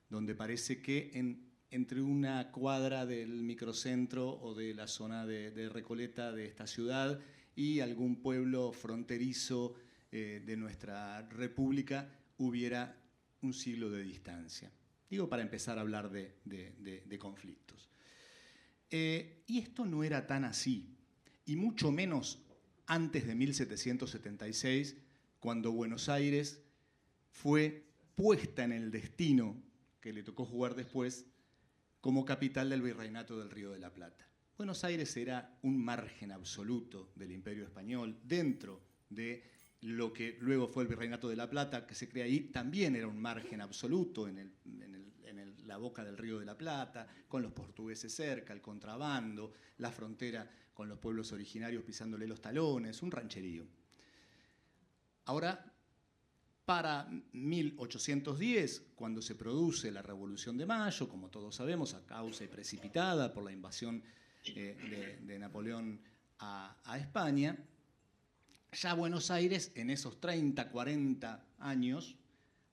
donde parece que entre una cuadra del microcentro o de la zona de Recoleta de esta ciudad y algún pueblo fronterizo de nuestra república hubiera un siglo de distancia. Digo, para empezar a hablar de conflictos. Y esto no era tan así, y mucho menos antes de 1776, cuando Buenos Aires fue puesta en el destino que le tocó jugar después como capital del Virreinato del Río de la Plata. Buenos Aires era un margen absoluto del Imperio Español, dentro de lo que luego fue el Virreinato de la Plata, que se crea ahí, también era un margen absoluto en la boca del Río de la Plata, con los portugueses cerca, el contrabando, la frontera con los pueblos originarios pisándole los talones, un rancherío. Ahora, para 1810, cuando se produce la Revolución de Mayo, como todos sabemos, a causa y precipitada por la invasión de Napoleón a España, ya Buenos Aires en esos 30, 40 años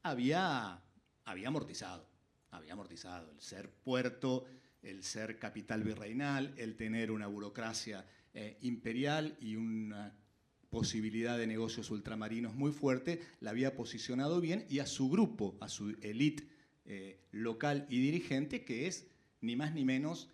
había amortizado. Había amortizado el ser puerto, el ser capital virreinal, el tener una burocracia imperial y una posibilidad de negocios ultramarinos muy fuerte, la había posicionado bien, y a su grupo, a su élite local y dirigente, que es ni más ni menos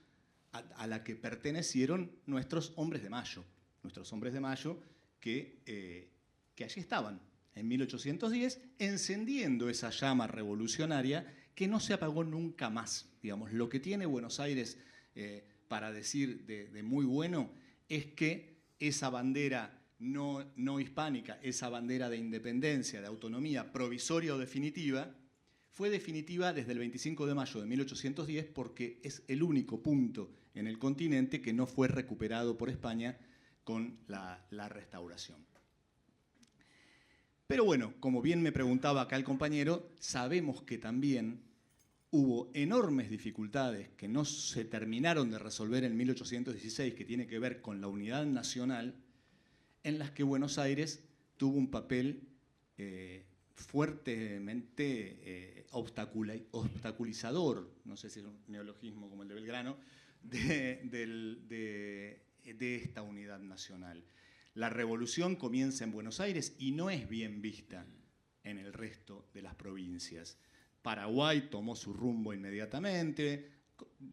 a la que pertenecieron nuestros hombres de mayo. Nuestros hombres de mayo que allí estaban en 1810 encendiendo esa llama revolucionaria que no se apagó nunca más. Digamos, lo que tiene Buenos Aires para decir de muy bueno es que esa bandera no hispánica, esa bandera de independencia, de autonomía provisoria o definitiva, fue definitiva desde el 25 de mayo de 1810 porque es el único punto en el continente que no fue recuperado por España con la restauración. Pero bueno, como bien me preguntaba acá el compañero, sabemos que también hubo enormes dificultades que no se terminaron de resolver en 1816, que tiene que ver con la unidad nacional, en las que Buenos Aires tuvo un papel fuertemente obstaculizador, no sé si es un neologismo como el de Belgrano, de esta unidad nacional. La revolución comienza en Buenos Aires y no es bien vista en el resto de las provincias. Paraguay tomó su rumbo inmediatamente,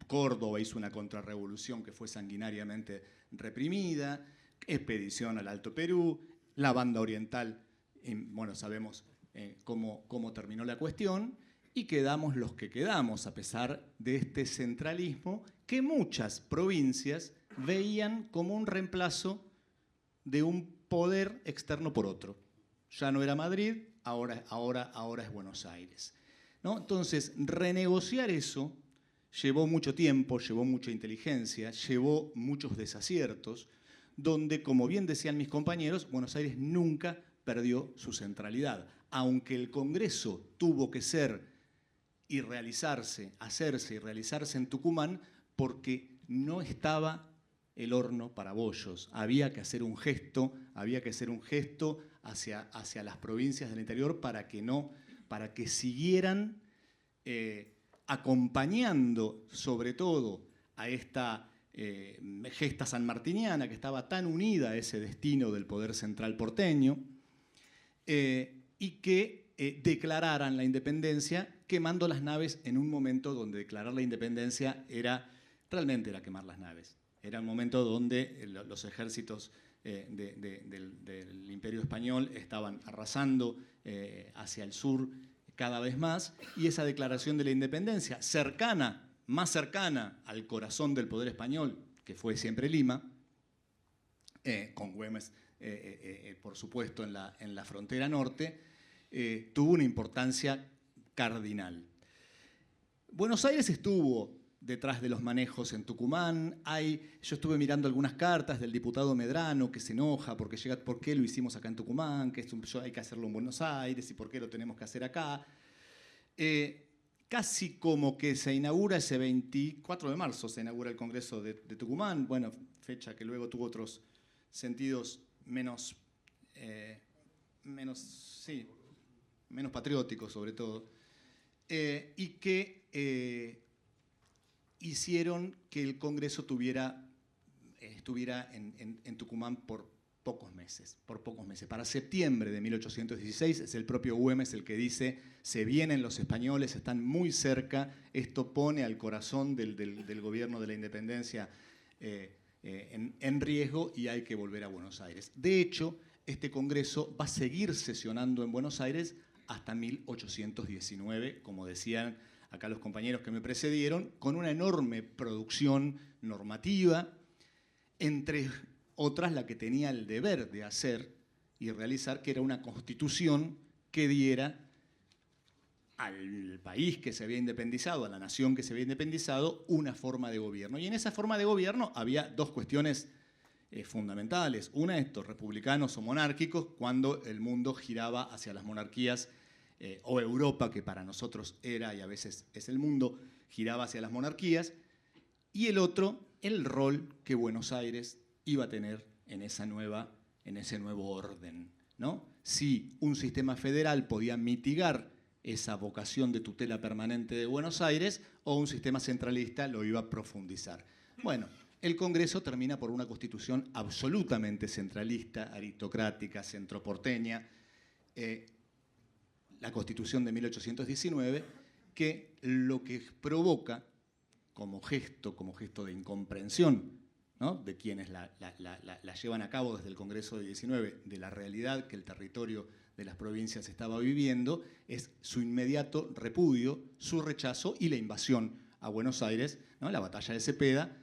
Córdoba hizo una contrarrevolución que fue sanguinariamente reprimida, expedición al Alto Perú, la banda oriental, bueno, sabemos cómo terminó la cuestión, y quedamos los que quedamos, a pesar de este centralismo que muchas provincias veían como un reemplazo de un poder externo por otro. Ya no era Madrid, ahora es Buenos Aires, ¿no? Entonces, renegociar eso llevó mucho tiempo, llevó mucha inteligencia, llevó muchos desaciertos, donde, como bien decían mis compañeros, Buenos Aires nunca perdió su centralidad. Aunque el Congreso tuvo que hacerse y realizarse en Tucumán, porque no estaba el horno para bollos. Había que hacer un gesto hacia las provincias del interior para que siguieran acompañando sobre todo a esta gesta sanmartiniana que estaba tan unida a ese destino del poder central porteño, y que declararan la independencia quemando las naves en un momento donde declarar la independencia realmente era quemar las naves. Era un momento donde los ejércitos del Imperio Español estaban arrasando hacia el sur cada vez más, y esa declaración de la independencia, más cercana al corazón del poder español, que fue siempre Lima, con Güemes, por supuesto, en la frontera norte, tuvo una importancia cardinal. Buenos Aires estuvo detrás de los manejos en Tucumán. Yo estuve mirando algunas cartas del diputado Medrano que se enoja porque ¿por qué lo hicimos acá en Tucumán? Que hay que hacerlo en Buenos Aires y ¿por qué lo tenemos que hacer acá? Casi como que se inaugura ese 24 de marzo, se inaugura el Congreso de Tucumán, bueno, fecha que luego tuvo otros sentidos menos patrióticos sobre todo, y que hicieron que el Congreso estuviera en Tucumán por pocos meses. Para septiembre de 1816 es el propio Güemes el que dice: se vienen los españoles, están muy cerca, esto pone al corazón del gobierno de la independencia en riesgo y hay que volver a Buenos Aires. De hecho, este Congreso va a seguir sesionando en Buenos Aires hasta 1819, como decían acá los compañeros que me precedieron, con una enorme producción normativa, entre otras la que tenía el deber de hacer y realizar, que era una constitución que diera al país que se había independizado, a la nación que se había independizado, una forma de gobierno. Y en esa forma de gobierno había dos cuestiones fundamentales. Una, estos republicanos o monárquicos, cuando el mundo giraba hacia las monarquías, o Europa, que para nosotros era y a veces es el mundo, giraba hacia las monarquías. Y el otro, el rol que Buenos Aires iba a tener en ese nuevo orden, ¿no? Si un sistema federal podía mitigar esa vocación de tutela permanente de Buenos Aires o un sistema centralista lo iba a profundizar. Bueno, el Congreso termina por una constitución absolutamente centralista, aristocrática, centroporteña, la Constitución de 1819, que lo que provoca como gesto de incomprensión, ¿no?, de quienes la llevan a cabo desde el Congreso de 19, de la realidad que el territorio de las provincias estaba viviendo, es su inmediato repudio, su rechazo y la invasión a Buenos Aires, ¿no?, la batalla de Cepeda,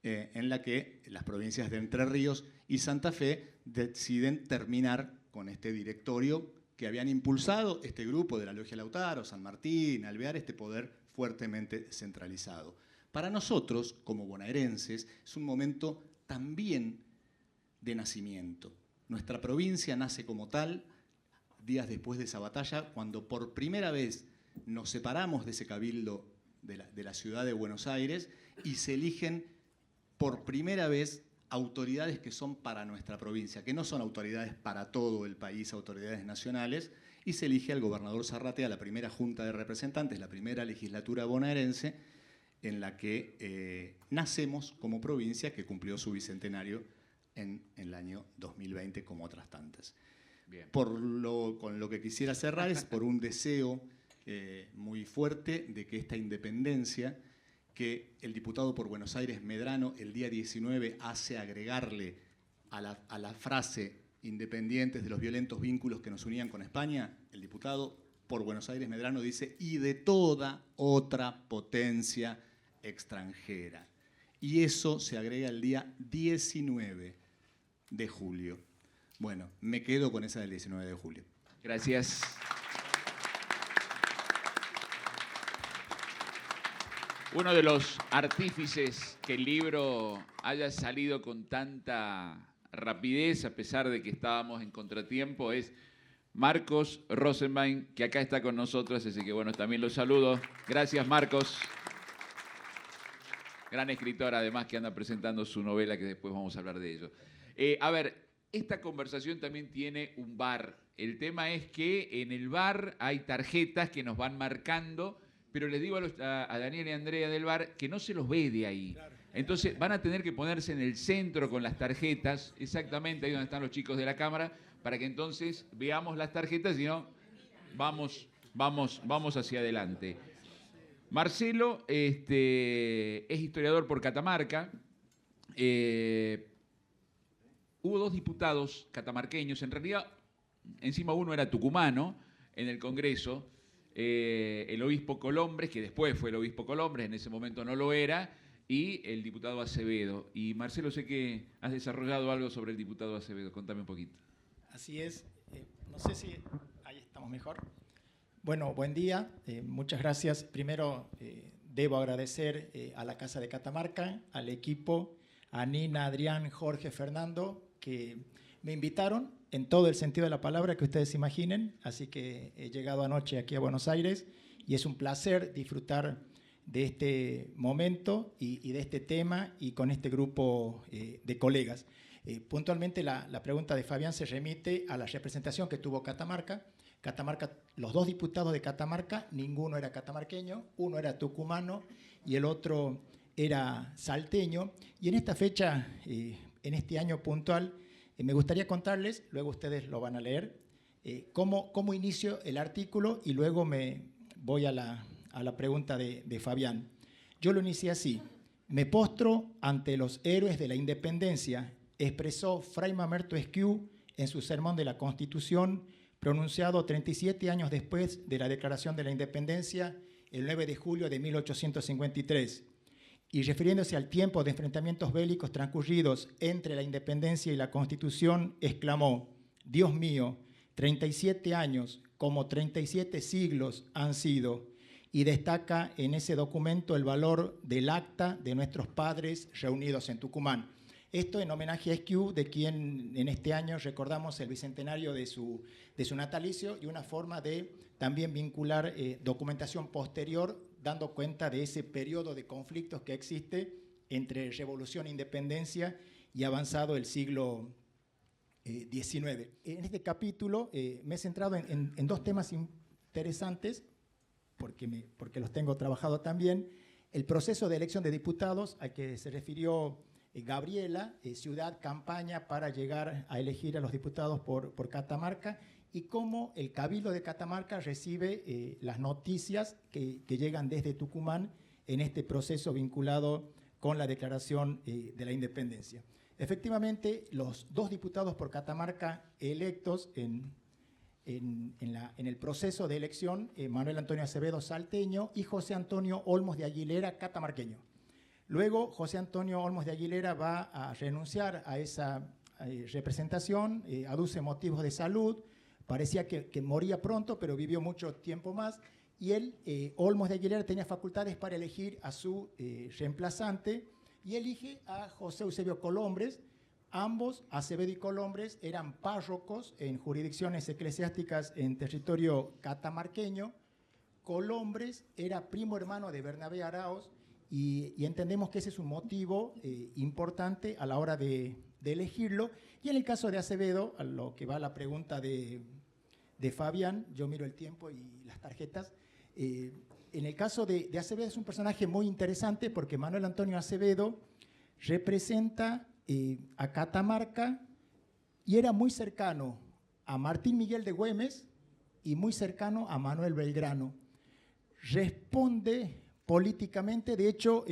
en la que las provincias de Entre Ríos y Santa Fe deciden terminar con este directorio que habían impulsado este grupo de la Logia Lautaro, San Martín, Alvear, este poder fuertemente centralizado. Para nosotros, como bonaerenses, es un momento también de nacimiento. Nuestra provincia nace como tal días después de esa batalla, cuando por primera vez nos separamos de ese cabildo de la ciudad de Buenos Aires y se eligen por primera vez autoridades que son para nuestra provincia, que no son autoridades para todo el país, autoridades nacionales, y se elige al gobernador Zarratea, la primera Junta de Representantes, la primera legislatura bonaerense, en la que nacemos como provincia, que cumplió su bicentenario en el año 2020, como otras tantas. Bien. Con lo que quisiera cerrar es por un deseo muy fuerte de que esta independencia, que el diputado por Buenos Aires Medrano el día 19 hace agregarle a la frase independientes de los violentos vínculos que nos unían con España, el diputado por Buenos Aires Medrano dice y de toda otra potencia extranjera. Y eso se agrega el día 19 de julio. Bueno, me quedo con esa del 19 de julio. Gracias. Uno de los artífices que el libro haya salido con tanta rapidez, a pesar de que estábamos en contratiempo, es Marcos Rosenbaum, que acá está con nosotros, así que bueno, también los saludo. Gracias, Marcos. Gran escritor, además, que anda presentando su novela, que después vamos a hablar de ello. A ver, esta conversación también tiene un bar. El tema es que en el bar hay tarjetas que nos van marcando, pero les digo a Daniel y Andrea del bar que no se los ve de ahí. Entonces van a tener que ponerse en el centro con las tarjetas, exactamente ahí donde están los chicos de la cámara, para que entonces veamos las tarjetas y no, vamos hacia adelante. Marcelo es historiador por Catamarca. Hubo dos diputados catamarqueños, en realidad encima uno era tucumano en el Congreso, el obispo Colombres, que después fue el obispo Colombres, en ese momento no lo era, y el diputado Acevedo. Y Marcelo, sé que has desarrollado algo sobre el diputado Acevedo, contame un poquito. Así es, no sé si ahí estamos mejor. Bueno, buen día, muchas gracias. Primero debo agradecer a la Casa de Catamarca, al equipo, a Nina, Adrián, Jorge, Fernando, que me invitaron en todo el sentido de la palabra que ustedes imaginen, así que he llegado anoche aquí a Buenos Aires y es un placer disfrutar de este momento y de este tema y con este grupo de colegas. Puntualmente la pregunta de Fabián se remite a la representación que tuvo Catamarca. Catamarca, los dos diputados de Catamarca, ninguno era catamarqueño, uno era tucumano y el otro era salteño. Y en esta fecha, en este año puntual, me gustaría contarles, luego ustedes lo van a leer, cómo inicio el artículo y luego me voy a la pregunta de Fabián. Yo lo inicié así. Me postro ante los héroes de la independencia, expresó Fray Mamerto Esquiú en su sermón de la Constitución, pronunciado 37 años después de la Declaración de la Independencia, el 9 de julio de 1853. Y refiriéndose al tiempo de enfrentamientos bélicos transcurridos entre la independencia y la Constitución, exclamó: Dios mío, 37 años, como 37 siglos han sido, y destaca en ese documento el valor del acta de nuestros padres reunidos en Tucumán. Esto en homenaje a Esquiú, de quien en este año recordamos el bicentenario de su natalicio, y una forma de también vincular documentación posterior, dando cuenta de ese periodo de conflictos que existe entre revolución e independencia y avanzado el siglo XIX. En este capítulo me he centrado en dos temas interesantes, porque los tengo trabajado también. El proceso de elección de diputados al que se refirió Gabriela, ciudad, campaña para llegar a elegir a los diputados por Catamarca, y cómo el Cabildo de Catamarca recibe las noticias que llegan desde Tucumán en este proceso vinculado con la declaración de la independencia. Efectivamente, los dos diputados por Catamarca electos en el proceso de elección, Manuel Antonio Acevedo, salteño, y José Antonio Olmos de Aguilera, catamarqueño. Luego, José Antonio Olmos de Aguilera va a renunciar a esa representación, aduce motivos de salud, parecía que moría pronto, pero vivió mucho tiempo más, y él, Olmos de Aguilera, tenía facultades para elegir a su reemplazante, y elige a José Eusebio Colombres. Ambos, Acevedo y Colombres, eran párrocos en jurisdicciones eclesiásticas en territorio catamarqueño. Colombres era primo hermano de Bernabé Araoz, y entendemos que ese es un motivo importante a la hora de elegirlo. Y en el caso de Acevedo, a lo que va la pregunta de Fabián, yo miro el tiempo y las tarjetas, en el caso de Acevedo es un personaje muy interesante porque Manuel Antonio Acevedo representa a Catamarca y era muy cercano a Martín Miguel de Güemes y muy cercano a Manuel Belgrano. Responde políticamente, de hecho,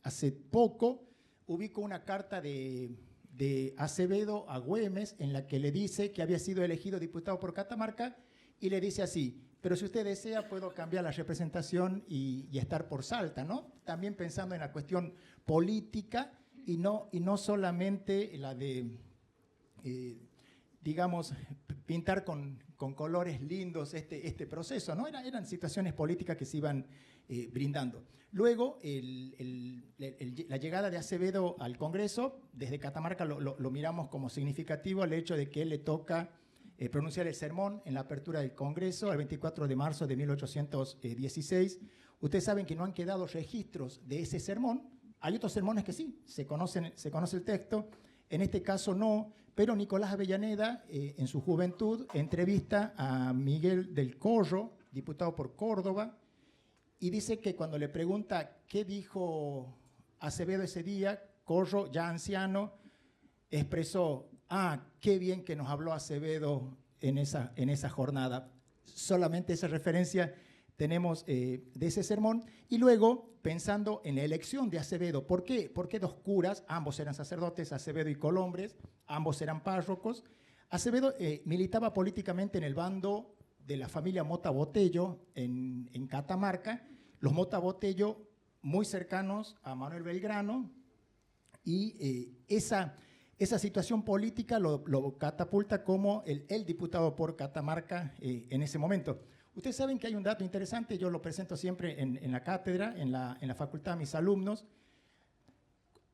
hace poco ubico una carta de Acevedo a Güemes en la que le dice que había sido elegido diputado por Catamarca y le dice así: pero si usted desea puedo cambiar la representación y estar por Salta, ¿no? También pensando en la cuestión política y no solamente la de, digamos, pintar con colores lindos este proceso, ¿no? Eran situaciones políticas que se iban brindando. Luego, la llegada de Acevedo al Congreso, desde Catamarca lo miramos como significativo el hecho de que él le toca pronunciar el sermón en la apertura del Congreso el 24 de marzo de 1816. Ustedes saben que no han quedado registros de ese sermón. Hay otros sermones que sí, se conoce el texto. En este caso no, pero Nicolás Avellaneda, en su juventud, entrevista a Miguel del Corro, diputado por Córdoba, y dice que cuando le pregunta qué dijo Acevedo ese día, Corro, ya anciano, expresó: qué bien que nos habló Acevedo en esa jornada. Solamente esa referencia tenemos de ese sermón. Y luego, pensando en la elección de Acevedo, ¿por qué dos curas? Ambos eran sacerdotes, Acevedo y Colombres, ambos eran párrocos. Acevedo militaba políticamente en el bando de la familia Mota Botello en Catamarca. Los Mota Botello muy cercanos a Manuel Belgrano, y esa situación política lo catapulta como el diputado por Catamarca en ese momento. Ustedes saben que hay un dato interesante, yo lo presento siempre en la cátedra, en la facultad a mis alumnos.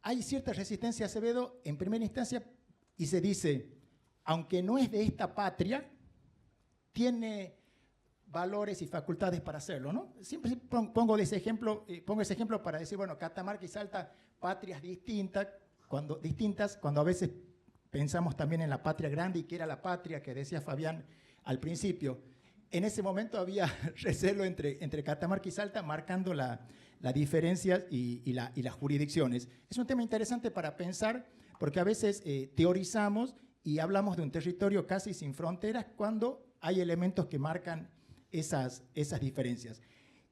Hay cierta resistencia a Acevedo en primera instancia y se dice: aunque no es de esta patria, tiene valores y facultades para hacerlo, ¿no? Siempre pongo ese ejemplo para decir, bueno, Catamarca y Salta, patrias distintas, cuando a veces pensamos también en la patria grande y que era la patria que decía Fabián al principio. En ese momento había recelo entre Catamarca y Salta, marcando la diferencia y las jurisdicciones. Es un tema interesante para pensar, porque a veces teorizamos y hablamos de un territorio casi sin fronteras cuando hay elementos que marcan esas diferencias.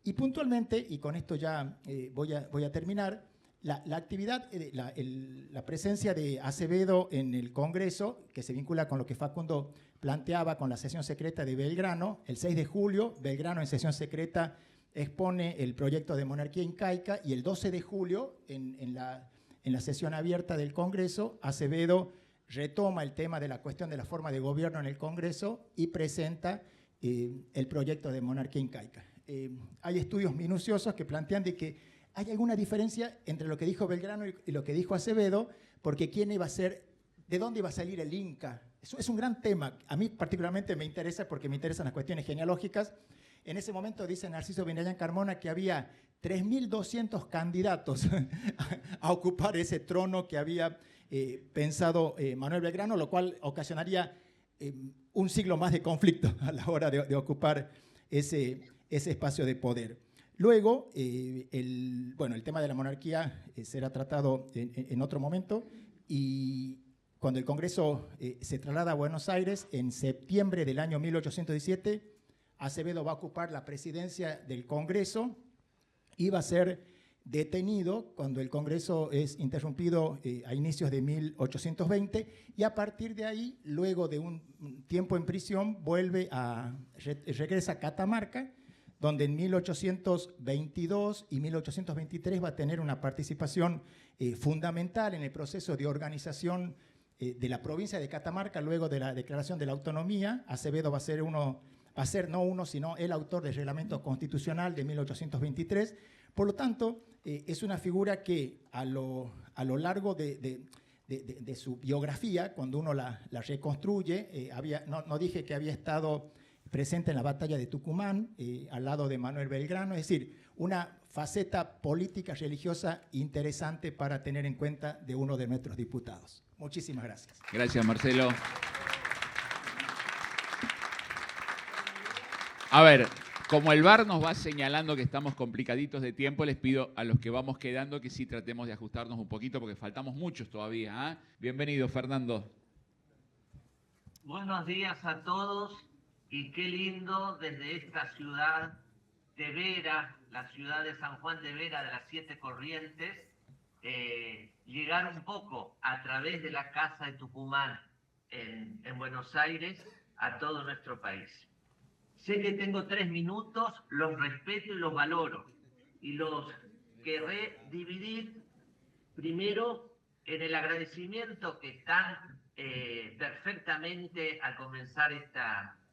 Y puntualmente, y con esto ya voy a terminar, la actividad, la presencia de Acevedo en el Congreso, que se vincula con lo que Facundo planteaba con la sesión secreta de Belgrano. El 6 de julio, Belgrano en sesión secreta expone el proyecto de monarquía incaica, y el 12 de julio, en la sesión abierta del Congreso, Acevedo retoma el tema de la cuestión de la forma de gobierno en el Congreso y presenta el proyecto de monarquía incaica. Hay estudios minuciosos que plantean de que hay alguna diferencia entre lo que dijo Belgrano y lo que dijo Acevedo, porque quién iba a ser, de dónde iba a salir el Inca. Eso es un gran tema. A mí particularmente me interesa porque me interesan las cuestiones genealógicas. En ese momento dice Narciso Vinayán Carmona que había 3.200 candidatos a ocupar ese trono que había pensado Manuel Belgrano, lo cual ocasionaría un siglo más de conflicto a la hora de ocupar ese espacio de poder. Luego, el tema de la monarquía será tratado en otro momento, y cuando el Congreso se traslada a Buenos Aires, en septiembre del año 1817, Acevedo va a ocupar la presidencia del Congreso y va a ser detenido cuando el Congreso es interrumpido a inicios de 1820, y a partir de ahí, luego de un tiempo en prisión, regresa a Catamarca, donde en 1822 y 1823 va a tener una participación fundamental en el proceso de organización de la provincia de Catamarca. Luego de la declaración de la autonomía, Acevedo va a ser sino el autor del reglamento constitucional de 1823. Por lo tanto, es una figura que a lo largo de su biografía, cuando uno la reconstruye, no dije que había estado presente en la batalla de Tucumán, al lado de Manuel Belgrano, es decir, una faceta política religiosa interesante para tener en cuenta de uno de nuestros diputados. Muchísimas gracias. Gracias, Marcelo. A ver, como el VAR nos va señalando que estamos complicaditos de tiempo, les pido a los que vamos quedando que sí tratemos de ajustarnos un poquito porque faltamos muchos todavía, ¿eh? Bienvenido, Fernando. Buenos días a todos. Y qué lindo desde esta ciudad de Vera, la ciudad de San Juan de Vera, de las 7 Corrientes, llegar un poco a través de la Casa de Tucumán en Buenos Aires a todo nuestro país. Sé que tengo 3 minutos, los respeto y los valoro. Y los querré dividir primero en el agradecimiento que están perfectamente al comenzar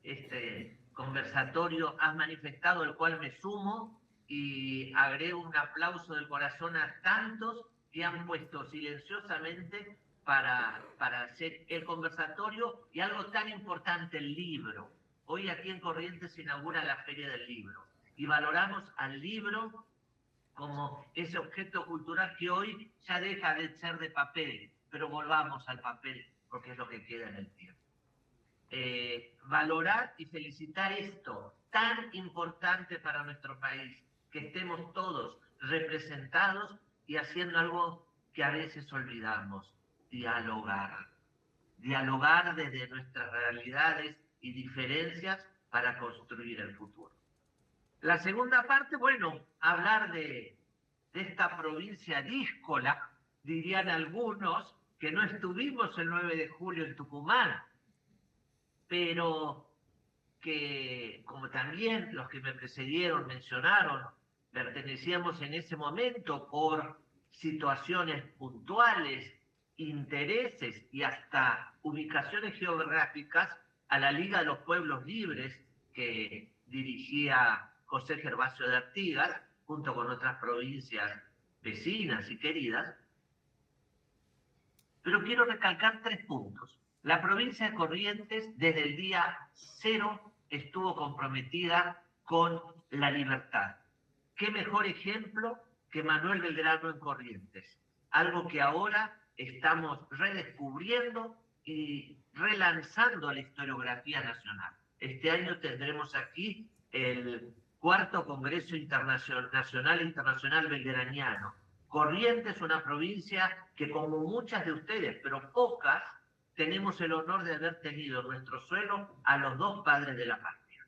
este conversatorio has manifestado, el cual me sumo, y agrego un aplauso del corazón a tantos que han puesto silenciosamente para hacer el conversatorio y algo tan importante, el libro. Hoy aquí en Corrientes se inaugura la Feria del Libro y valoramos al libro como ese objeto cultural que hoy ya deja de ser de papel, pero volvamos al papel porque es lo que queda en el tiempo. Valorar y felicitar esto tan importante para nuestro país, que estemos todos representados y haciendo algo que a veces olvidamos, dialogar desde nuestras realidades y diferencias para construir el futuro. La segunda parte, bueno, hablar de esta provincia díscola, dirían algunos, que no estuvimos el 9 de julio en Tucumán, pero que, como también los que me precedieron mencionaron, pertenecíamos en ese momento por situaciones puntuales, intereses y hasta ubicaciones geográficas a la Liga de los Pueblos Libres que dirigía José Gervasio de Artigas, junto con otras provincias vecinas y queridas. Pero quiero recalcar 3 puntos. La provincia de Corrientes desde el día 0 estuvo comprometida con la libertad. ¿Qué mejor ejemplo que Manuel Belgrano en Corrientes? Algo que ahora estamos redescubriendo y relanzando la historiografía nacional. Este año tendremos aquí el 4º Congreso Nacional e Internacional Belgraniano. Corrientes es una provincia que, como muchas de ustedes, pero pocas, tenemos el honor de haber tenido en nuestro suelo a los 2 padres de la patria.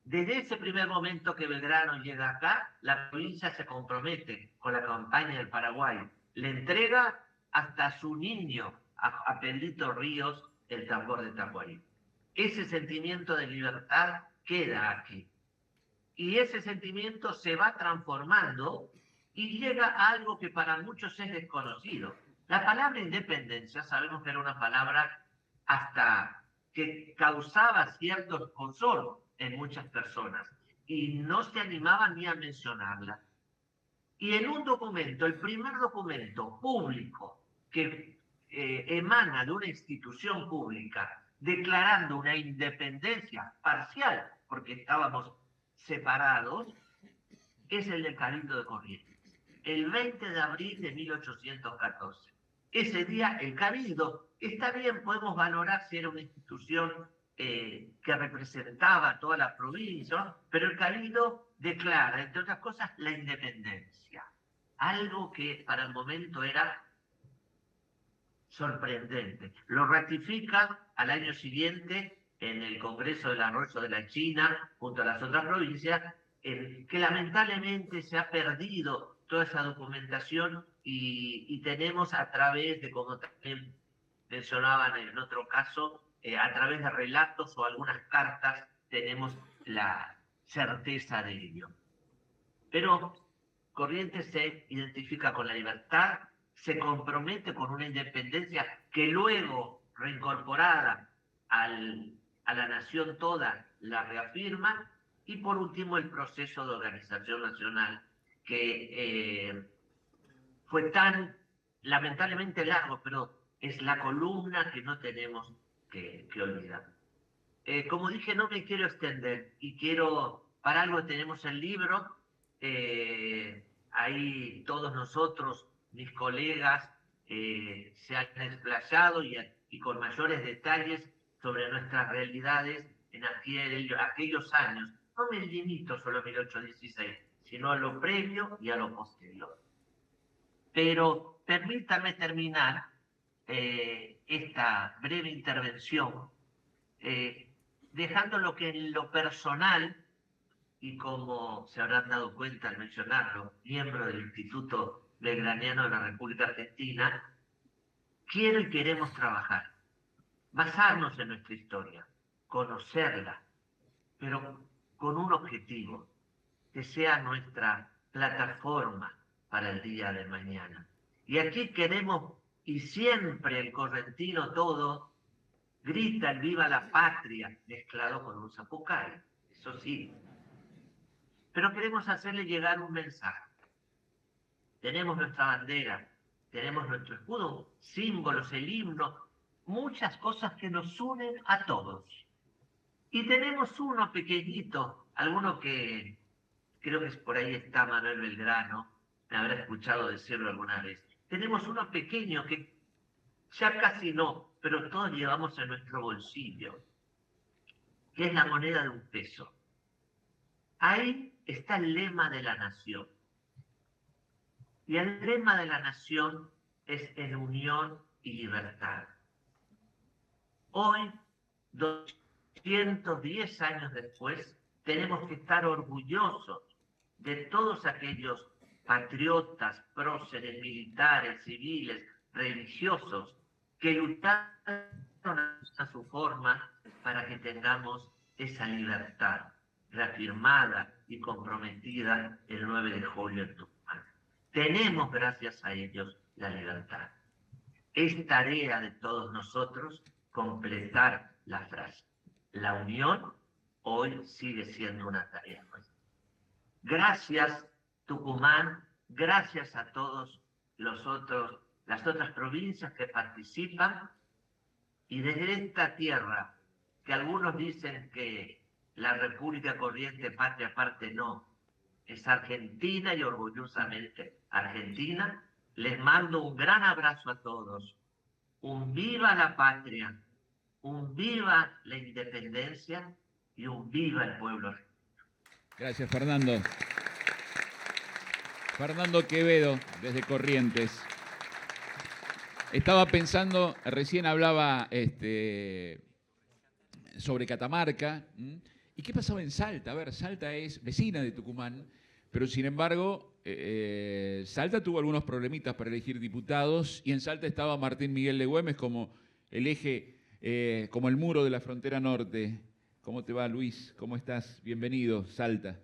Desde ese primer momento que Belgrano llega acá, la provincia se compromete con la campaña del Paraguay. Le entrega hasta su niño a Pedrito Ríos el tambor de Tacuarí. Ese sentimiento de libertad queda aquí. Y ese sentimiento se va transformando y llega a algo que para muchos es desconocido. La palabra independencia, sabemos que era una palabra hasta que causaba cierto escozor en muchas personas y no se animaban ni a mencionarla. Y en un documento, el primer documento público que emana de una institución pública declarando una independencia parcial, porque estábamos separados, es el del Cabildo de Corrientes. El 20 de abril de 1814. Ese día el Cabildo, está bien, podemos valorar si era una institución que representaba a toda la provincia, ¿no? Pero el Cabildo declara, entre otras cosas, la independencia. Algo que para el momento era sorprendente. Lo ratifica al año siguiente en el Congreso del Arroyo de la China, junto a las otras provincias, que lamentablemente se ha perdido toda esa documentación y tenemos a través de, como también mencionaban en otro caso, a través de relatos o algunas cartas tenemos la certeza de ello. Pero Corrientes se identifica con la libertad, se compromete con una independencia que luego, reincorporada a la nación toda, la reafirma, y por último el proceso de organización nacional, que fue tan lamentablemente largo, pero es la columna que no tenemos que olvidar. Como dije, no me quiero extender y para algo tenemos el libro, ahí todos nosotros, mis colegas, se han explayado y con mayores detalles sobre nuestras realidades en aquellos años. No me limito solo a 1816, sino a lo previo y a lo posterior. Pero permítame terminar esta breve intervención dejando lo que en lo personal, y como se habrán dado cuenta al mencionarlo, miembro del Instituto Belgraniano de la República Argentina, quiero y queremos trabajar, basarnos en nuestra historia, conocerla, pero con un objetivo, que sea nuestra plataforma para el día de mañana. Y aquí queremos, y siempre el correntino todo, grita el viva la patria, mezclado con un zapucay, eso sí. Pero queremos hacerle llegar un mensaje. Tenemos nuestra bandera, tenemos nuestro escudo, símbolos, el himno, muchas cosas que nos unen a todos. Y tenemos uno pequeñito, alguno que creo que por ahí está Manuel Belgrano, me habrá escuchado decirlo alguna vez. Tenemos uno pequeño que ya casi no, pero todos llevamos en nuestro bolsillo, que es la moneda de un peso. Ahí está el lema de la nación. Y el lema de la nación es en unión y libertad. Hoy, 210 años después, tenemos que estar orgullosos de todos aquellos patriotas, próceres, militares, civiles, religiosos, que lucharon a su forma para que tengamos esa libertad reafirmada y comprometida el 9 de julio en Tucumán. Tenemos, gracias a ellos, la libertad. Es tarea de todos nosotros completar la frase. La unión hoy sigue siendo una tarea nuestra. Gracias, Tucumán, gracias a todos las otras provincias que participan, y desde esta tierra, que algunos dicen que la República Corrientes, patria aparte, no, es Argentina y orgullosamente Argentina, les mando un gran abrazo a todos, un viva la patria, un viva la independencia y un viva el pueblo argentino. Gracias, Fernando. Fernando Quevedo, desde Corrientes. Estaba pensando, recién hablaba sobre Catamarca. ¿Y qué pasaba en Salta? A ver, Salta es vecina de Tucumán, pero sin embargo, Salta tuvo algunos problemitas para elegir diputados, y en Salta estaba Martín Miguel de Güemes como el eje, como el muro de la frontera norte. ¿Cómo te va, Luis? ¿Cómo estás? Bienvenido, Salta.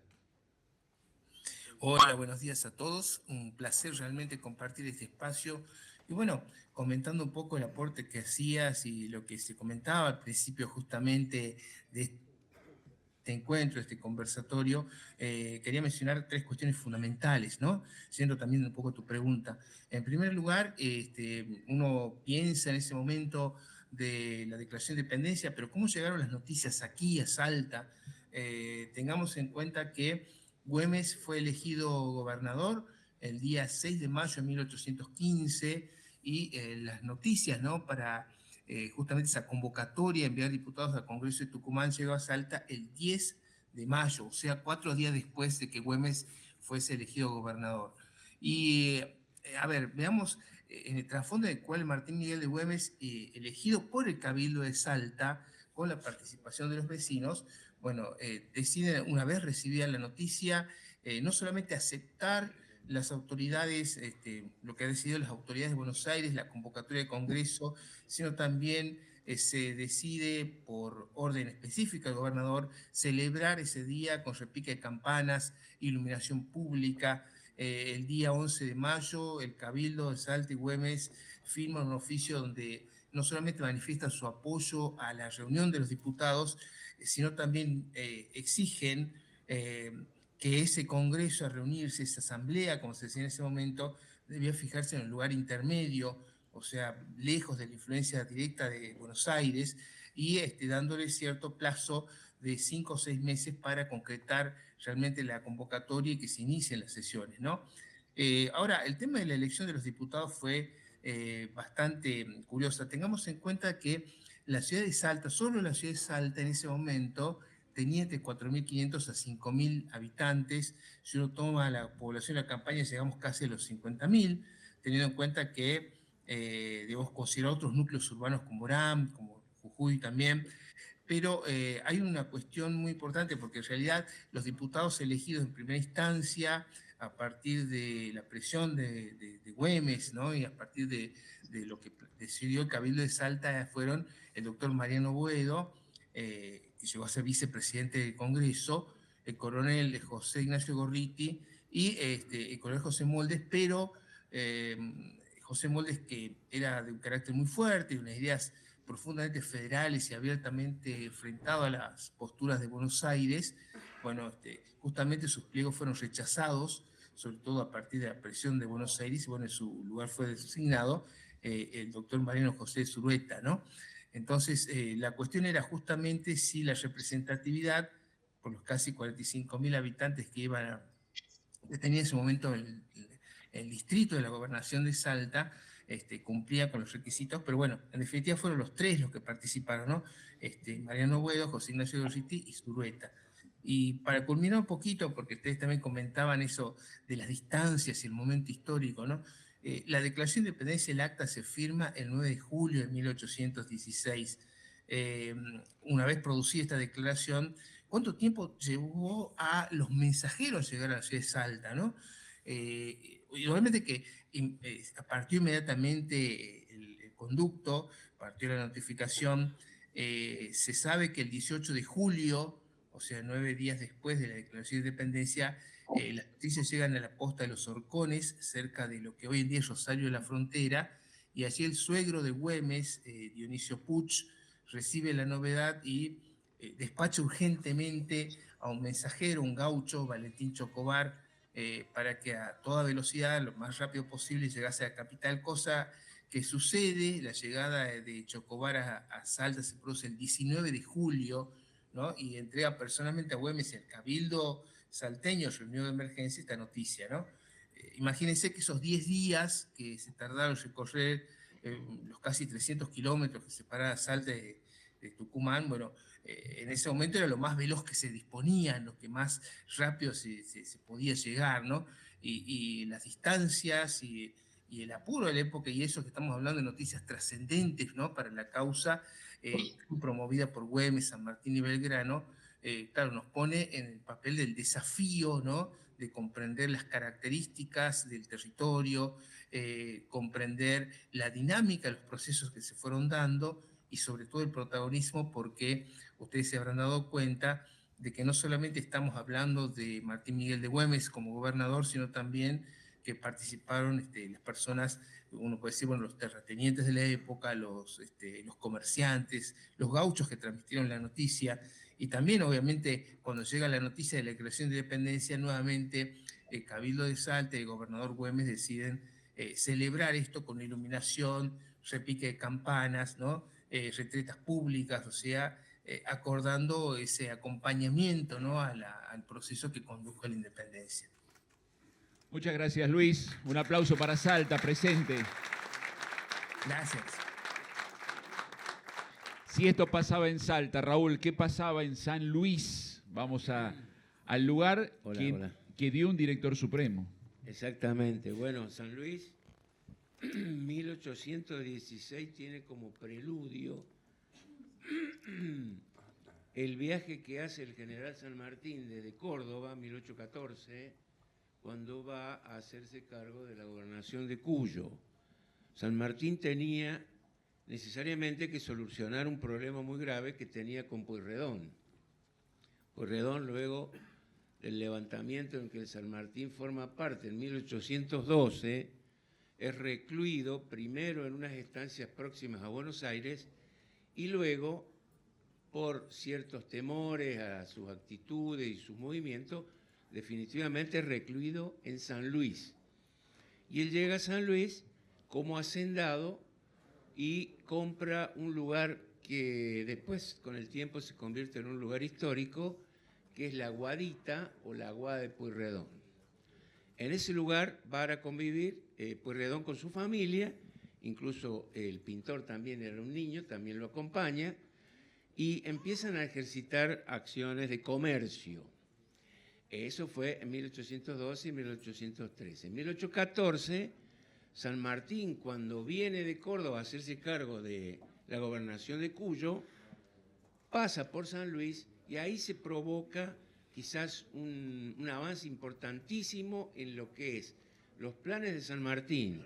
Hola, buenos días a todos. Un placer realmente compartir este espacio. Y bueno, comentando un poco el aporte que hacías y lo que se comentaba al principio justamente de este encuentro, este conversatorio, quería mencionar tres cuestiones fundamentales, ¿no? Siendo también un poco tu pregunta. En primer lugar, uno piensa en ese momento de la Declaración de Independencia, pero ¿cómo llegaron las noticias aquí a Salta? Tengamos en cuenta que Güemes fue elegido gobernador el día 6 de mayo de 1815 y las noticias, ¿no?, para justamente esa convocatoria, enviar diputados al Congreso de Tucumán, llegó a Salta el 10 de mayo, o sea, 4 días después de que Güemes fuese elegido gobernador. Y, a ver, veamos en el trasfondo del cual Martín Miguel de Güemes, elegido por el Cabildo de Salta, con la participación de los vecinos, bueno, decide, una vez recibida la noticia, no solamente aceptar las autoridades, lo que han decidido las autoridades de Buenos Aires, la convocatoria de Congreso, sino también se decide por orden específica del gobernador celebrar ese día con repique de campanas, iluminación pública. El día 11 de mayo, el Cabildo de Salta y Güemes firman un oficio donde no solamente manifiestan su apoyo a la reunión de los diputados, sino también exigen que ese congreso a reunirse, esa asamblea, como se decía en ese momento, debía fijarse en un lugar intermedio, o sea, lejos de la influencia directa de Buenos Aires, y dándole cierto plazo de 5 o 6 meses para concretar realmente la convocatoria y que se inicien las sesiones, ¿no? Ahora, el tema de la elección de los diputados fue bastante curiosa. Tengamos en cuenta que la ciudad de Salta, solo la ciudad de Salta en ese momento, tenía entre 4.500 a 5.000 habitantes. Si uno toma la población de la campaña, llegamos casi a los 50.000, teniendo en cuenta que debemos considerar otros núcleos urbanos como Orán, como Jujuy también. Pero hay una cuestión muy importante, porque en realidad los diputados elegidos en primera instancia, a partir de la presión de Güemes, ¿no?, y a partir de lo que decidió el Cabildo de Salta, fueron el doctor Mariano Boedo, que llegó a ser vicepresidente del Congreso, el coronel José Ignacio Gorriti y el coronel José Moldes, pero José Moldes, que era de un carácter muy fuerte y unas ideas profundamente federales y abiertamente enfrentado a las posturas de Buenos Aires, bueno, justamente sus pliegos fueron rechazados, sobre todo a partir de la presión de Buenos Aires, y bueno, en su lugar fue designado el doctor Mariano José Zurueta, ¿no? Entonces, la cuestión era justamente si la representatividad, por los casi 45.000 habitantes que tenía en ese momento el distrito de la gobernación de Salta, cumplía con los requisitos, pero bueno, en definitiva fueron los tres los que participaron, ¿no? Mariano Boedo, José Ignacio Gorriti y Zurueta. Y para culminar un poquito, porque ustedes también comentaban eso de las distancias y el momento histórico, ¿no? La Declaración de Independencia, el acta se firma el 9 de julio de 1816. Una vez producida esta declaración, ¿cuánto tiempo llevó a los mensajeros llegar a la ciudad de Salta, ¿no? Y obviamente que partió inmediatamente el conducto, partió la notificación. Se sabe que el 18 de julio, o sea, 9 días después de la Declaración de Independencia, las noticias llegan a la posta de los Horcones, cerca de lo que hoy en día es Rosario de la Frontera, y allí el suegro de Güemes, Dionisio Puch, recibe la novedad y despacha urgentemente a un mensajero, un gaucho, Valentín Chocobar, para que a toda velocidad, lo más rápido posible, llegase a la capital, cosa que sucede. La llegada de Chocobar a Salta se produce el 19 de julio, ¿no?, y entrega personalmente a Güemes y al Cabildo salteño, reunión de emergencia, esta noticia, ¿no? Imagínense que esos 10 días que se tardaron en recorrer los casi 300 kilómetros que separan Salta de Tucumán, bueno, en ese momento era lo más veloz que se disponía, lo que más rápido se podía llegar, ¿no? Y las distancias y el apuro de la época, y eso que estamos hablando de noticias trascendentes, ¿no?, para la causa, promovida por Güemes, San Martín y Belgrano, claro, nos pone en el papel del desafío, ¿no?, de comprender las características del territorio, comprender la dinámica de los procesos que se fueron dando, y sobre todo el protagonismo, porque ustedes se habrán dado cuenta de que no solamente estamos hablando de Martín Miguel de Güemes como gobernador, sino también que participaron las personas, uno puede decir, bueno, los terratenientes de la época, los comerciantes, los gauchos que transmitieron la noticia, y también, obviamente, cuando llega la noticia de la declaración de independencia, nuevamente el Cabildo de Salta y el gobernador Güemes deciden celebrar esto con iluminación, repique de campanas, ¿no?, retretas públicas, o sea, acordando ese acompañamiento, ¿no? al proceso que condujo a la independencia. Muchas gracias, Luis. Un aplauso para Salta, presente. Gracias. Si esto pasaba en Salta, Raúl, ¿qué pasaba en San Luis? Vamos al lugar que dio un director supremo. Exactamente. Bueno, San Luis, 1816 tiene como preludio el viaje que hace el general San Martín desde Córdoba, 1814, cuando va a hacerse cargo de la gobernación de Cuyo. San Martín tenía necesariamente que solucionar un problema muy grave que tenía con Pueyrredón. Pueyrredón, luego del levantamiento en que el San Martín forma parte en 1812, es recluido primero en unas estancias próximas a Buenos Aires y luego, por ciertos temores a sus actitudes y sus movimientos, definitivamente recluido en San Luis. Y él llega a San Luis como hacendado y compra un lugar que después, con el tiempo, se convierte en un lugar histórico, que es la Guadita o la Aguada de Pueyrredón. En ese lugar va a convivir Pueyrredón con su familia, incluso el pintor también era un niño, también lo acompaña, y empiezan a ejercitar acciones de comercio. Eso fue en 1812 y 1813. En 1814, San Martín, cuando viene de Córdoba a hacerse cargo de la gobernación de Cuyo, pasa por San Luis y ahí se provoca quizás un avance importantísimo en lo que es los planes de San Martín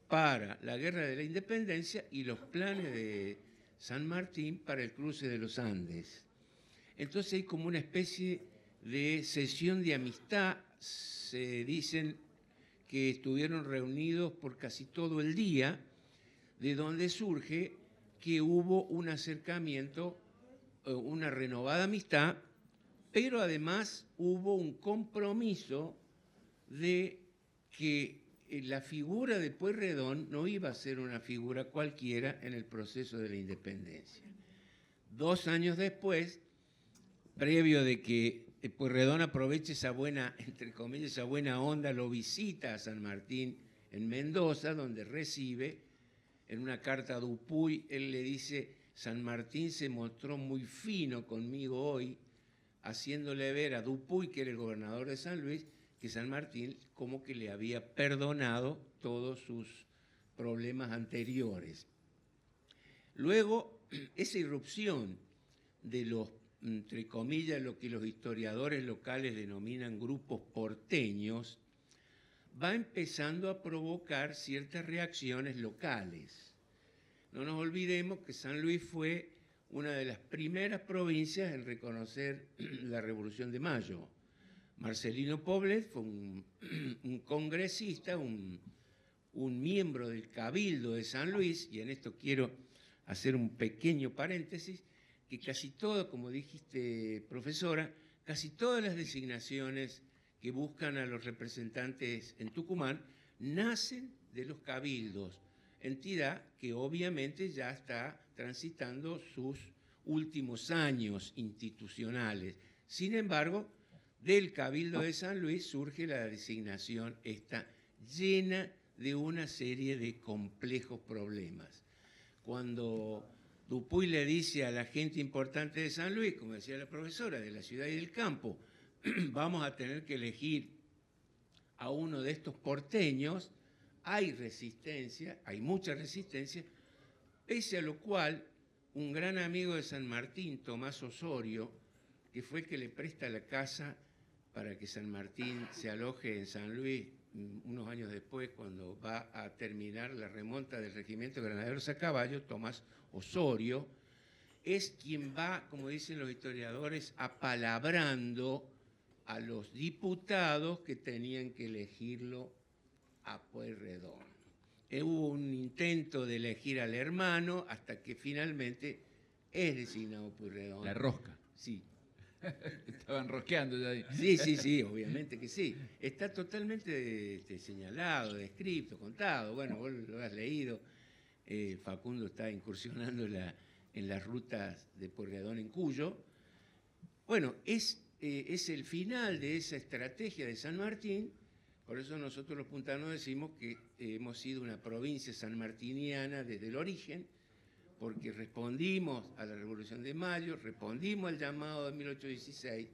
para la Guerra de la Independencia y los planes de San Martín para el cruce de los Andes. Entonces hay como una especie de cesión de amistad. Se dicen que estuvieron reunidos por casi todo el día, de donde surge que hubo un acercamiento, una renovada amistad, pero además hubo un compromiso de que la figura de Pueyrredón no iba a ser una figura cualquiera en el proceso de la independencia. 2 años después, previo de que Pueyrredón aproveche esa buena, entre comillas, esa buena onda, lo visita a San Martín en Mendoza, donde recibe, en una carta a Dupuy, él le dice: San Martín se mostró muy fino conmigo hoy, haciéndole ver a Dupuy, que era el gobernador de San Luis, que San Martín como que le había perdonado todos sus problemas anteriores. Luego, esa irrupción de los, entre comillas, lo que los historiadores locales denominan grupos porteños, va empezando a provocar ciertas reacciones locales. No nos olvidemos que San Luis fue una de las primeras provincias en reconocer la Revolución de Mayo. Marcelino Poblet fue un congresista, un miembro del Cabildo de San Luis, y en esto quiero hacer un pequeño paréntesis, que casi todo, como dijiste, profesora, casi todas las designaciones que buscan a los representantes en Tucumán nacen de los cabildos, entidad que obviamente ya está transitando sus últimos años institucionales. Sin embargo, del Cabildo de San Luis surge la designación esta, llena de una serie de complejos problemas. Cuando Dupuy le dice a la gente importante de San Luis, como decía la profesora, de la ciudad y del campo, vamos a tener que elegir a uno de estos porteños, hay resistencia, hay mucha resistencia, pese a lo cual un gran amigo de San Martín, Tomás Osorio, que fue el que le presta la casa para que San Martín se aloje en San Luis unos años después, cuando va a terminar la remonta del regimiento de granaderos a caballo, Tomás Osorio, es quien va, como dicen los historiadores, apalabrando a los diputados que tenían que elegirlo a Pueyrredón. Hubo un intento de elegir al hermano hasta que finalmente es designado Pueyrredón. La rosca. Sí. Estaban rosqueando ya ahí. Sí, obviamente que sí. Está totalmente señalado, descrito, contado. Bueno, vos lo has leído. Facundo está incursionando en en las rutas de Pueyrredón en Cuyo. Bueno, es el final de esa estrategia de San Martín. Por eso nosotros los puntanos decimos que hemos sido una provincia sanmartiniana desde el origen, porque respondimos a la Revolución de Mayo, respondimos al llamado de 1816,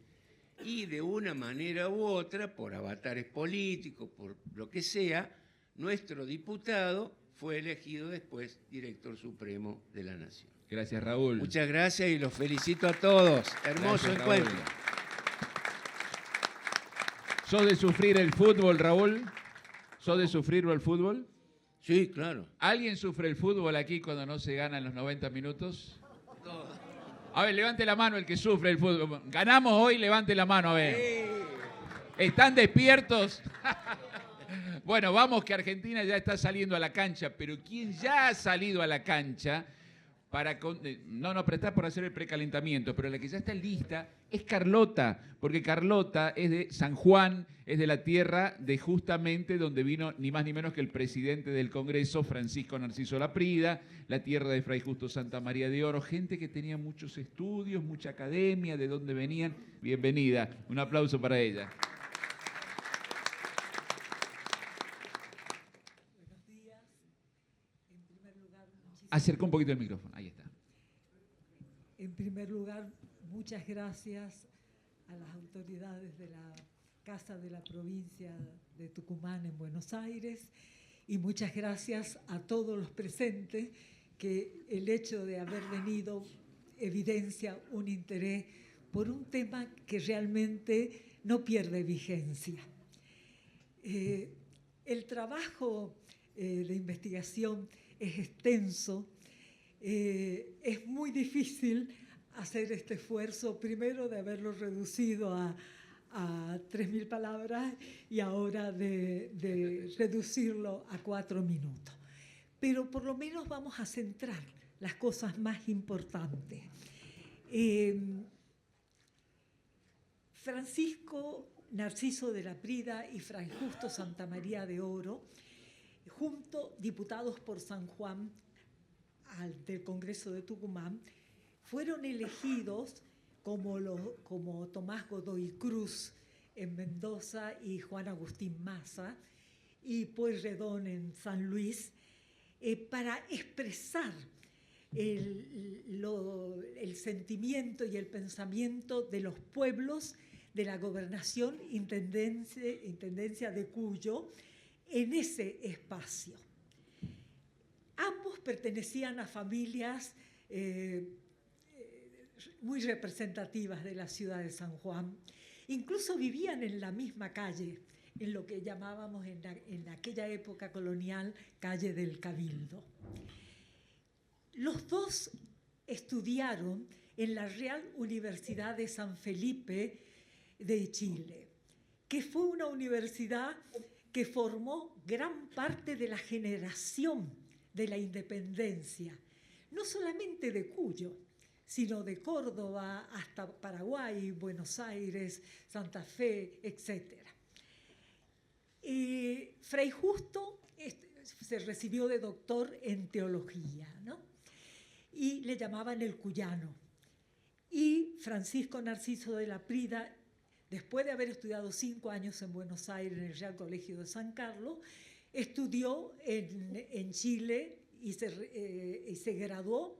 y de una manera u otra, por avatares políticos, por lo que sea, nuestro diputado fue elegido después director supremo de la Nación. Gracias, Raúl. Muchas gracias y los felicito a todos. Hermoso Gracias, encuentro. Raúl. ¿Sos de sufrir el fútbol, Raúl? ¿Sos de sufrirlo el fútbol? Sí, claro. ¿Alguien sufre el fútbol aquí cuando no se gana en los 90 minutos? A ver, levante la mano el que sufre el fútbol. Ganamos hoy, levante la mano, a ver. ¿Están despiertos? Bueno, vamos que Argentina ya está saliendo a la cancha, pero quien ya ha salido a la cancha no prestás por hacer el precalentamiento, pero la que ya está lista es Carlota, porque Carlota es de San Juan, es de la tierra de justamente donde vino ni más ni menos que el presidente del Congreso, Francisco Narciso Laprida, la tierra de Fray Justo Santa María de Oro, gente que tenía muchos estudios, mucha academia, de dónde venían. Bienvenida, un aplauso para ella. Acerca un poquito el micrófono, ahí está. En primer lugar, muchas gracias a las autoridades de la Casa de la Provincia de Tucumán en Buenos Aires y muchas gracias a todos los presentes que el hecho de haber venido evidencia un interés por un tema que realmente no pierde vigencia. El trabajo de investigación es extenso, es muy difícil hacer este esfuerzo, primero de haberlo reducido a 3.000 palabras y ahora de reducirlo a 4 minutos. Pero por lo menos vamos a centrar las cosas más importantes. Francisco Narciso de Laprida y Fray Justo Santa María de Oro, juntos diputados por San Juan del Congreso de Tucumán, fueron elegidos como Tomás Godoy Cruz en Mendoza y Juan Agustín Maza y Pueyrredón en San Luis, para expresar el sentimiento y el pensamiento de los pueblos de la gobernación intendencia de Cuyo en ese espacio. Ambos pertenecían a familias muy representativas de la ciudad de San Juan. Incluso vivían en la misma calle, en lo que llamábamos en aquella época colonial calle del Cabildo. Los dos estudiaron en la Real Universidad de San Felipe de Chile, que fue una universidad que formó gran parte de la generación de la independencia, no solamente de Cuyo, sino de Córdoba hasta Paraguay, Buenos Aires, Santa Fe, etc. Fray Justo se recibió de doctor en teología, ¿no? Y le llamaban el cuyano. Y Francisco Narciso de Laprida, después de haber estudiado 5 años en Buenos Aires en el Real Colegio de San Carlos, estudió en Chile y se graduó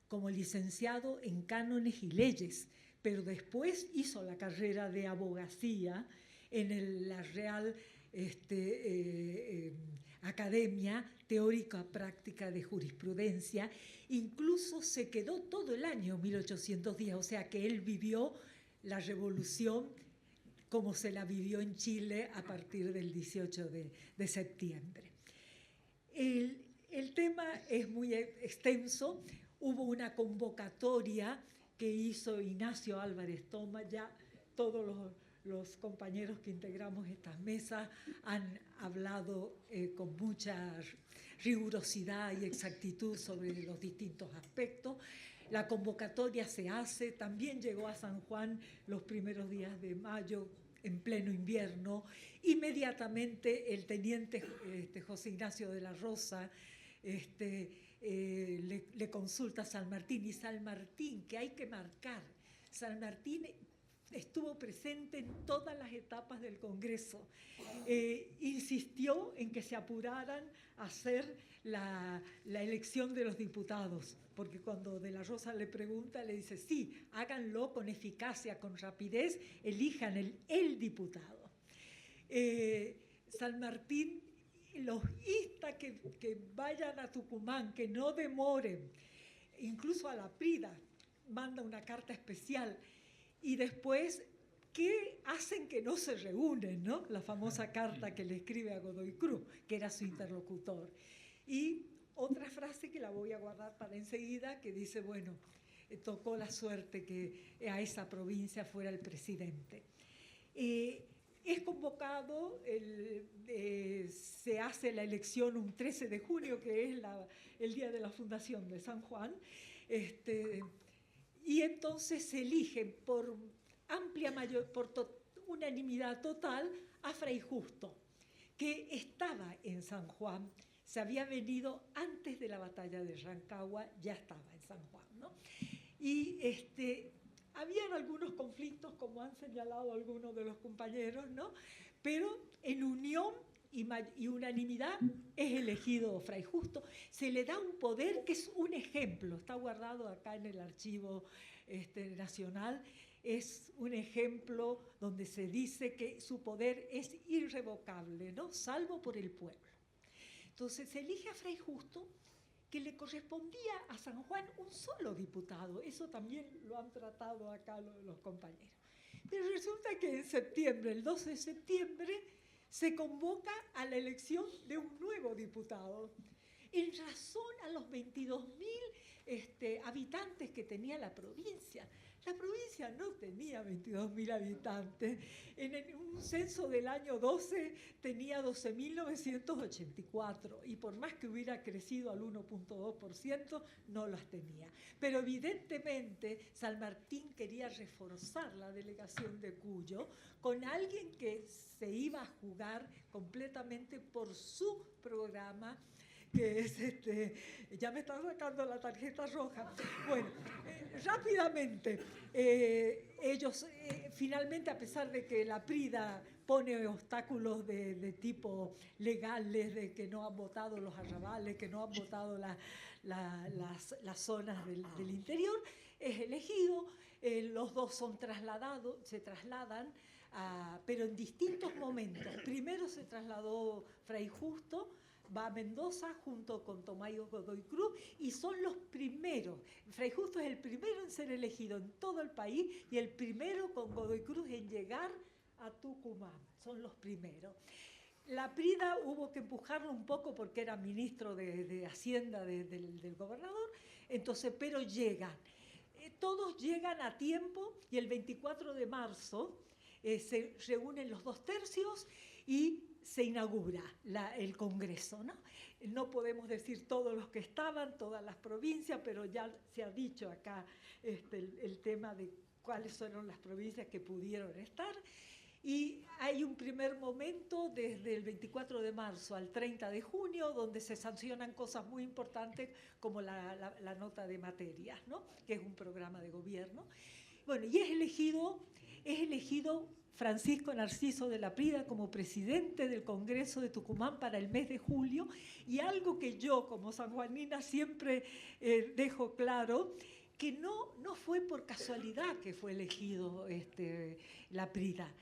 como licenciado en cánones y leyes, pero después hizo la carrera de abogacía en la Real Academia Teórica Práctica de Jurisprudencia. Incluso se quedó todo el año 1810, o sea que él vivió la revolución como se la vivió en Chile a partir del 18 de septiembre. El tema es muy extenso. Hubo una convocatoria que hizo Ignacio Álvarez Toma, ya todos los compañeros que integramos estas mesas han hablado con mucha rigurosidad y exactitud sobre los distintos aspectos. La convocatoria se hace, también llegó a San Juan los primeros días de mayo, en pleno invierno. Inmediatamente el teniente José Ignacio de la Rosa le consulta a San Martín, y San Martín, que hay que marcar, San Martín estuvo presente en todas las etapas del Congreso. Insistió en que se apuraran a hacer la elección de los diputados, porque cuando De la Rosa le pregunta, le dice, sí, háganlo con eficacia, con rapidez, elijan el diputado. San Martín los insta que vayan a Tucumán, que no demoren, incluso a la Prida manda una carta especial. Y después, ¿qué hacen que no se reúnen, ¿no? La famosa carta que le escribe a Godoy Cruz, que era su interlocutor. Y otra frase que la voy a guardar para enseguida, que dice, bueno, tocó la suerte que a esa provincia fuera el presidente. Es convocado, se hace la elección un 13 de junio, que es el día de la fundación de San Juan, y entonces se elige por unanimidad total a Fray Justo, que estaba en San Juan, se había venido antes de la batalla de Rancagua, ya estaba en San Juan, ¿no? Y habían algunos conflictos, como han señalado algunos de los compañeros, ¿no? Pero en unión y unanimidad es elegido Fray Justo. Se le da un poder que es un ejemplo, está guardado acá en el Archivo Nacional, es un ejemplo donde se dice que su poder es irrevocable, ¿no? Salvo por el pueblo. Entonces se elige a Fray Justo, que le correspondía a San Juan un solo diputado. Eso también lo han tratado acá los compañeros. Pero resulta que en septiembre, el 12 de septiembre, se convoca a la elección de un nuevo diputado. En razón a los 22.000 habitantes que tenía la provincia. La provincia no tenía 22.000 habitantes. En un censo del año 12 tenía 12.984 y por más que hubiera crecido al 1.2%, no las tenía. Pero evidentemente San Martín quería reforzar la delegación de Cuyo con alguien que se iba a jugar completamente por su programa, que es ya me están sacando la tarjeta roja. Bueno, rápidamente, ellos finalmente, a pesar de que la Prida pone obstáculos de tipo legales, de que no han votado los arrabales, que no han votado las zonas del interior, es elegido, los dos se trasladan, pero en distintos momentos. Primero se trasladó Fray Justo, va a Mendoza junto con Tomayo Godoy Cruz y son los primeros. Fray Justo es el primero en ser elegido en todo el país y el primero con Godoy Cruz en llegar a Tucumán. Son los primeros. La Prida hubo que empujarlo un poco porque era ministro de Hacienda del gobernador, entonces, pero llegan. Todos llegan a tiempo y el 24 de marzo se reúnen los 2/3 y se inaugura el Congreso, ¿no? No podemos decir todos los que estaban, todas las provincias, pero ya se ha dicho acá el tema de cuáles fueron las provincias que pudieron estar. Y hay un primer momento desde el 24 de marzo al 30 de junio donde se sancionan cosas muy importantes como la nota de materias, ¿no? Que es un programa de gobierno. Bueno, y es elegido Francisco Narciso de la Prida como presidente del Congreso de Tucumán para el mes de julio, y algo que yo como sanjuanina siempre dejo claro, que no fue por casualidad que fue elegido la Prida.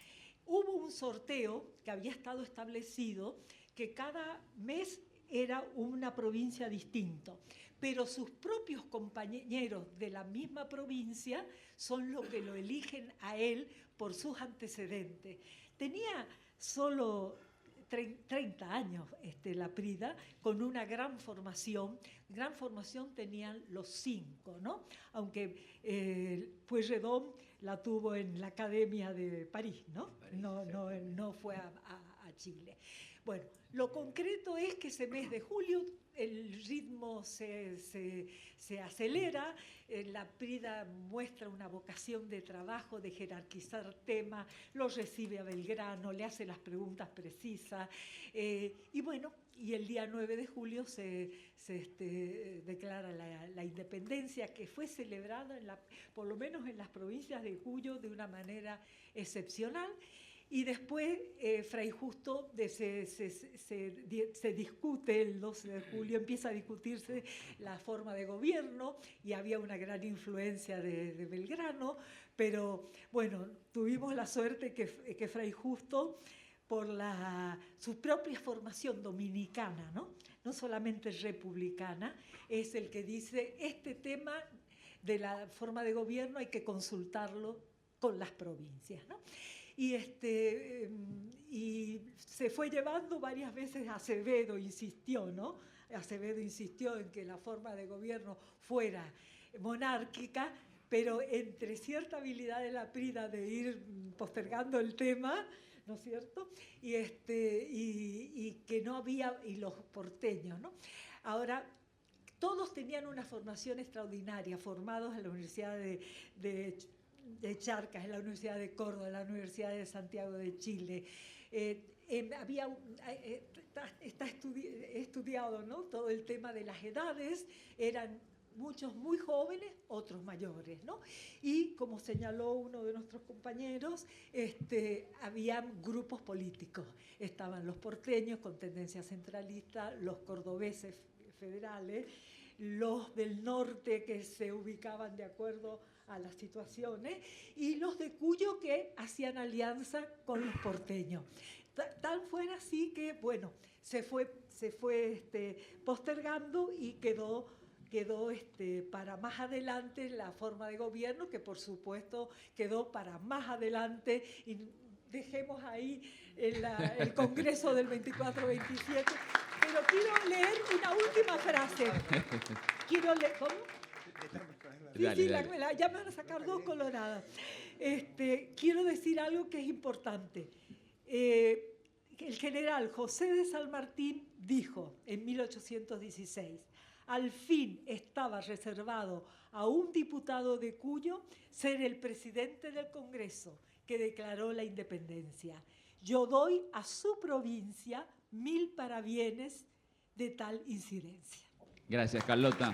Hubo un sorteo que había estado establecido que cada mes era una provincia distinta, pero sus propios compañeros de la misma provincia son los que lo eligen a él por sus antecedentes. Tenía solo 30 años la Prida, con una gran formación tenían los 5, ¿no? Aunque Pueyrredón la tuvo en la Academia de París, ¿no? No fue a a Chile. Bueno, lo concreto es que ese mes de julio el ritmo se acelera, la PRIDA muestra una vocación de trabajo, de jerarquizar temas, lo recibe a Belgrano, le hace las preguntas precisas, y bueno, y el día 9 de julio se declara la independencia, que fue celebrada, por lo menos en las provincias de Cuyo, de una manera excepcional. Y después, Fray Justo se discute el 12 de julio, empieza a discutirse la forma de gobierno y había una gran influencia de Belgrano, pero bueno, tuvimos la suerte que Fray Justo, por su propia formación dominicana, no solamente republicana, es el que dice, este tema de la forma de gobierno hay que consultarlo con las provincias, ¿no? Y se fue llevando varias veces. Acevedo insistió, ¿no? Acevedo insistió en que la forma de gobierno fuera monárquica, pero entre cierta habilidad de la PRIDA de ir postergando el tema, ¿no es cierto? Y que no había, y los porteños, ¿no? Ahora, todos tenían una formación extraordinaria, formados en la Universidad de Charcas, en la Universidad de Córdoba, en la Universidad de Santiago de Chile. Está estudiado, ¿no? Todo el tema de las edades, eran muchos muy jóvenes, otros mayores, ¿no? Y como señaló uno de nuestros compañeros, habían grupos políticos. Estaban los porteños con tendencia centralista, los cordobeses federales, los del norte que se ubicaban de acuerdo a las situaciones, y los de Cuyo que hacían alianza con los porteños. Tal fuera así que, bueno, se fue postergando y quedó para más adelante la forma de gobierno, que por supuesto quedó para más adelante, y dejemos ahí el Congreso del 24-27. Pero quiero leer una última frase. Quiero leer, ¿cómo? Sí, dale, sí, dale. ya me van a sacar dos coloradas. Quiero decir algo que es importante. El general José de San Martín dijo en 1816, al fin estaba reservado a un diputado de Cuyo ser el presidente del Congreso que declaró la independencia. Yo doy a su provincia 1000 parabienes de tal incidencia. Gracias, Carlota.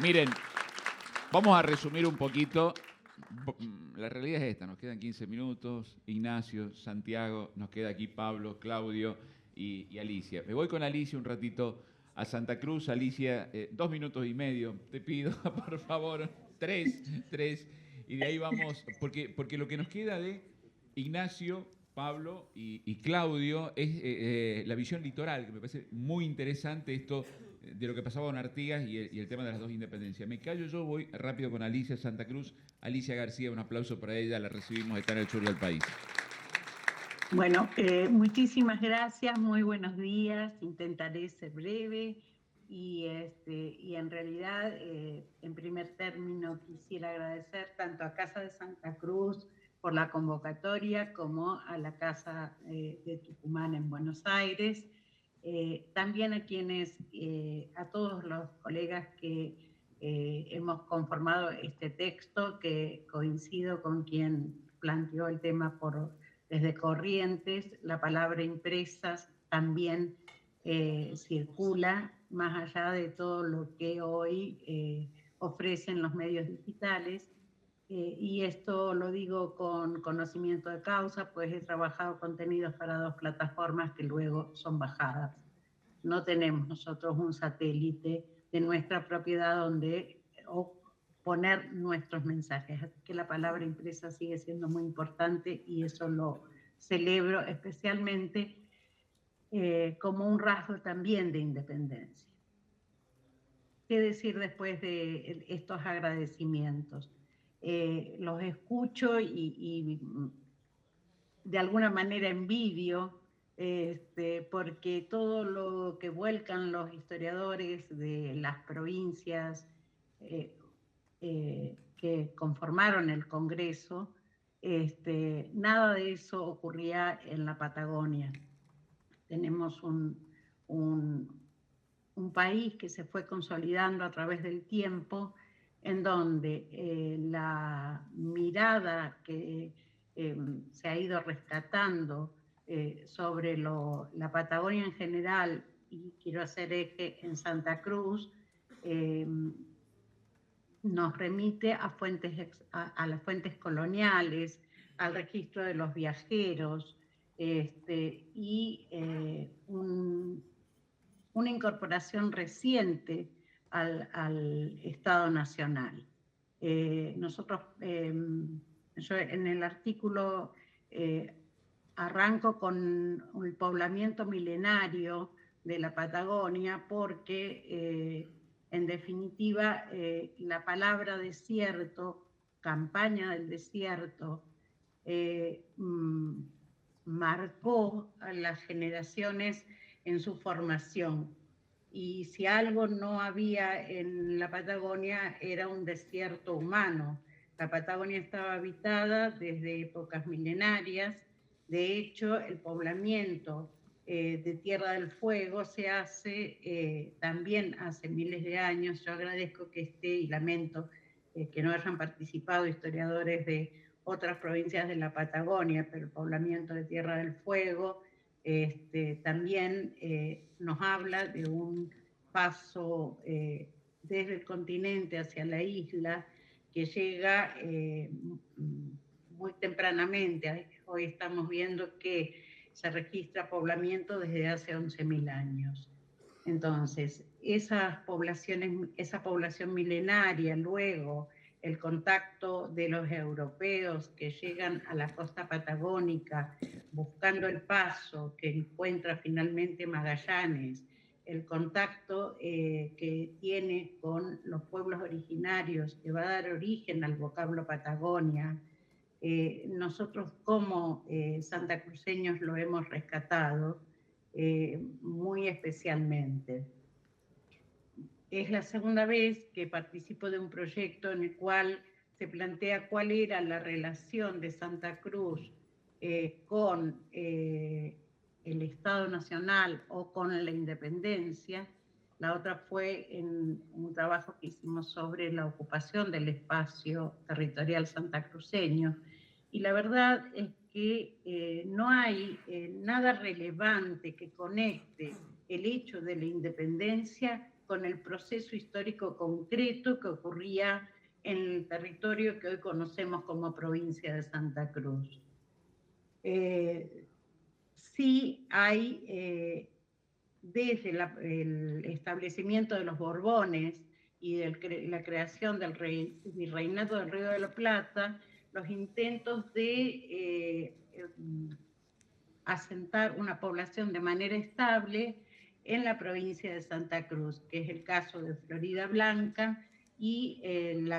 Miren, vamos a resumir un poquito. La realidad es esta, nos quedan 15 minutos, Ignacio, Santiago, nos queda aquí Pablo, Claudio y Alicia. Me voy con Alicia un ratito a Santa Cruz. Alicia, 2 minutos y medio, te pido, por favor, 3, y de ahí vamos, porque lo que nos queda de Ignacio, Pablo y Claudio es la visión litoral, que me parece muy interesante esto de lo que pasaba con Artigas y el tema de las dos independencias. Me callo yo, voy rápido con Alicia Santa Cruz. Alicia García, un aplauso para ella, la recibimos, está en el sur del país. Bueno, muchísimas gracias, muy buenos días, intentaré ser breve y en realidad, en primer término, quisiera agradecer tanto a Casa de Santa Cruz por la convocatoria como a la Casa de Tucumán en Buenos Aires, también a todos los colegas que hemos conformado este texto, que coincido con quien planteó el tema desde Corrientes. La palabra impresas también circula más allá de todo lo que hoy ofrecen los medios digitales. Y esto lo digo con conocimiento de causa, pues he trabajado contenidos para 2 plataformas que luego son bajadas. No tenemos nosotros un satélite de nuestra propiedad donde poner nuestros mensajes. Así que la palabra impresa sigue siendo muy importante y eso lo celebro especialmente como un rasgo también de independencia. ¿Qué decir después de estos agradecimientos? Los escucho y de alguna manera envidio, porque todo lo que vuelcan los historiadores de las provincias que conformaron el Congreso Nada de eso ocurría en la Patagonia. Tenemos un país que se fue consolidando a través del tiempo, en donde la mirada que se ha ido rescatando sobre la Patagonia en general, y quiero hacer eje en Santa Cruz, nos remite a las fuentes coloniales, al registro de los viajeros, y una incorporación reciente al Estado Nacional. Yo en el artículo arranco con el poblamiento milenario de la Patagonia porque, en definitiva, la palabra desierto, campaña del desierto, marcó a las generaciones en su formación. Y si algo no había en la Patagonia era un desierto humano. La Patagonia estaba habitada desde épocas milenarias. De hecho, el poblamiento de Tierra del Fuego se hace también hace miles de años. Yo agradezco que esté y lamento que no hayan participado historiadores de otras provincias de la Patagonia, pero el poblamiento de Tierra del Fuego también nos habla de un paso desde el continente hacia la isla que llega muy tempranamente. Hoy estamos viendo que se registra poblamiento desde hace 11.000 años. Entonces, esa población milenaria, luego el contacto de los europeos que llegan a la costa patagónica buscando el paso que encuentra finalmente Magallanes, el contacto que tiene con los pueblos originarios que va a dar origen al vocablo Patagonia, nosotros como santacruceños lo hemos rescatado muy especialmente. Es la segunda vez que participo de un proyecto en el cual se plantea cuál era la relación de Santa Cruz con el Estado Nacional o con la independencia. La otra fue en un trabajo que hicimos sobre la ocupación del espacio territorial santacruceño. Y la verdad es que no hay nada relevante que conecte el hecho de la independencia con el proceso histórico concreto que ocurría en el territorio que hoy conocemos como provincia de Santa Cruz. Sí hay, desde el establecimiento de los Borbones y la creación del Virreinato del Río de la Plata, los intentos de asentar una población de manera estable en la provincia de Santa Cruz, que es el caso de Florida Blanca y el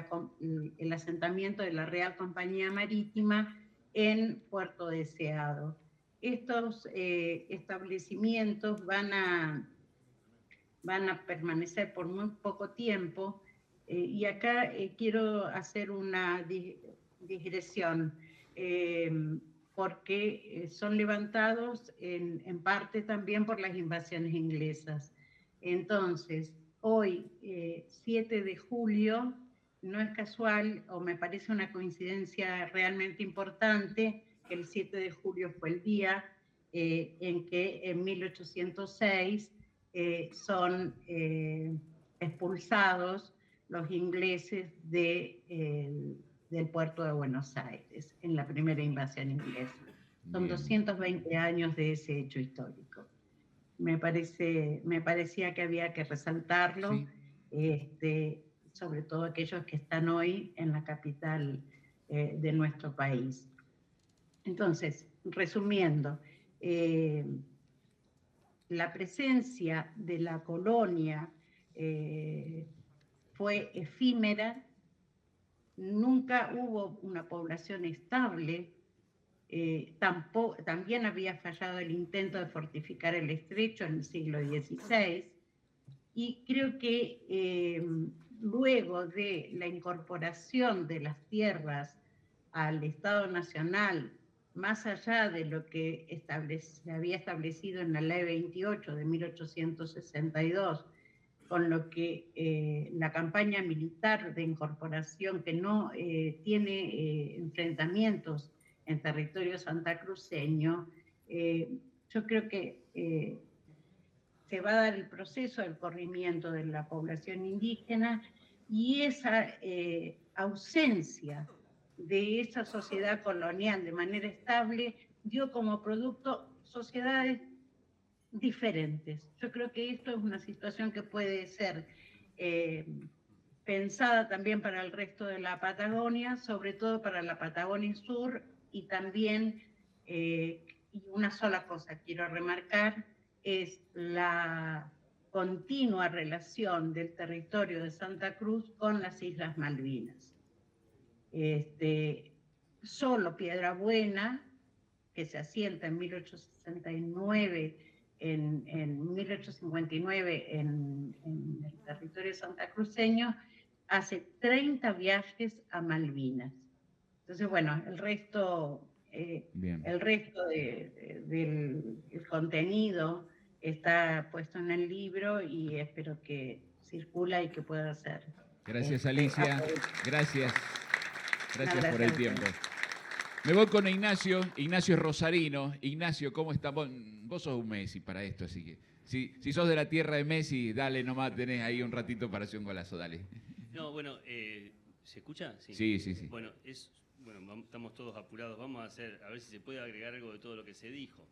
asentamiento de la Real Compañía Marítima en Puerto Deseado. Estos establecimientos van a permanecer por muy poco tiempo y acá quiero hacer una digresión porque son levantados en parte también por las invasiones inglesas. Entonces, hoy, 7 de julio, no es casual, o me parece una coincidencia realmente importante, que el 7 de julio fue el día en que en 1806 son expulsados los ingleses del puerto de Buenos Aires, en la primera invasión inglesa. Son 220 años de ese hecho histórico. Me parecía que había que resaltarlo, sí. Sobre todo aquellos que están hoy en la capital de nuestro país. Entonces, resumiendo, la presencia de la colonia fue efímera. Nunca hubo una población estable, también había fallado el intento de fortificar el estrecho en el siglo XVI, y creo que luego de la incorporación de las tierras al Estado Nacional, más allá de lo que se había establecido en la Ley 28 de 1862, con lo que la campaña militar de incorporación, que no tiene enfrentamientos en territorio santacruceño, yo creo que se va a dar el proceso del corrimiento de la población indígena, y esa ausencia de esa sociedad colonial de manera estable dio como producto sociedades diferentes. Yo creo que esto es una situación que puede ser pensada también para el resto de la Patagonia, sobre todo para la Patagonia Sur, y también, y una sola cosa quiero remarcar, es la continua relación del territorio de Santa Cruz con las Islas Malvinas. Solo Piedrabuena, que se asienta en 1869, en 1859 en el territorio santacruceño, hace 30 viajes a Malvinas. Entonces, bueno, el resto del contenido está puesto en el libro y espero que circula y que pueda ser. Gracias, Alicia. Gracias. Gracias por el tiempo. Me voy con Ignacio. Ignacio es rosarino. Ignacio, ¿cómo estás? Vos sos un Messi para esto, así que si sos de la tierra de Messi, dale nomás, tenés ahí un ratito para hacer un golazo, dale. No, bueno, ¿se escucha? Sí, sí, sí. Bueno, estamos todos apurados. Vamos a ver si se puede agregar algo de todo lo que se dijo.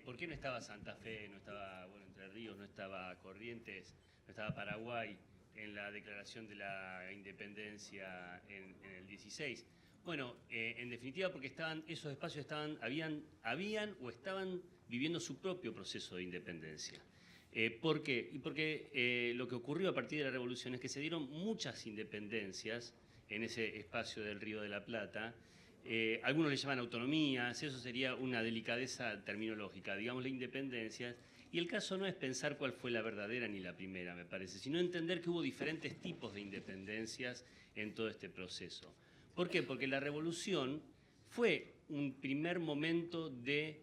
¿Por qué no estaba Santa Fe, no estaba Entre Ríos, no estaba Corrientes, no estaba Paraguay en la declaración de la independencia en el 16? Bueno, en definitiva porque esos espacios habían o estaban viviendo su propio proceso de independencia. ¿Por qué? Y porque lo que ocurrió a partir de la Revolución es que se dieron muchas independencias en ese espacio del Río de la Plata. Algunos le llaman autonomías, eso sería una delicadeza terminológica, digamos la independencia. Y el caso no es pensar cuál fue la verdadera ni la primera, me parece, sino entender que hubo diferentes tipos de independencias en todo este proceso. ¿Por qué? Porque la Revolución fue un primer momento de,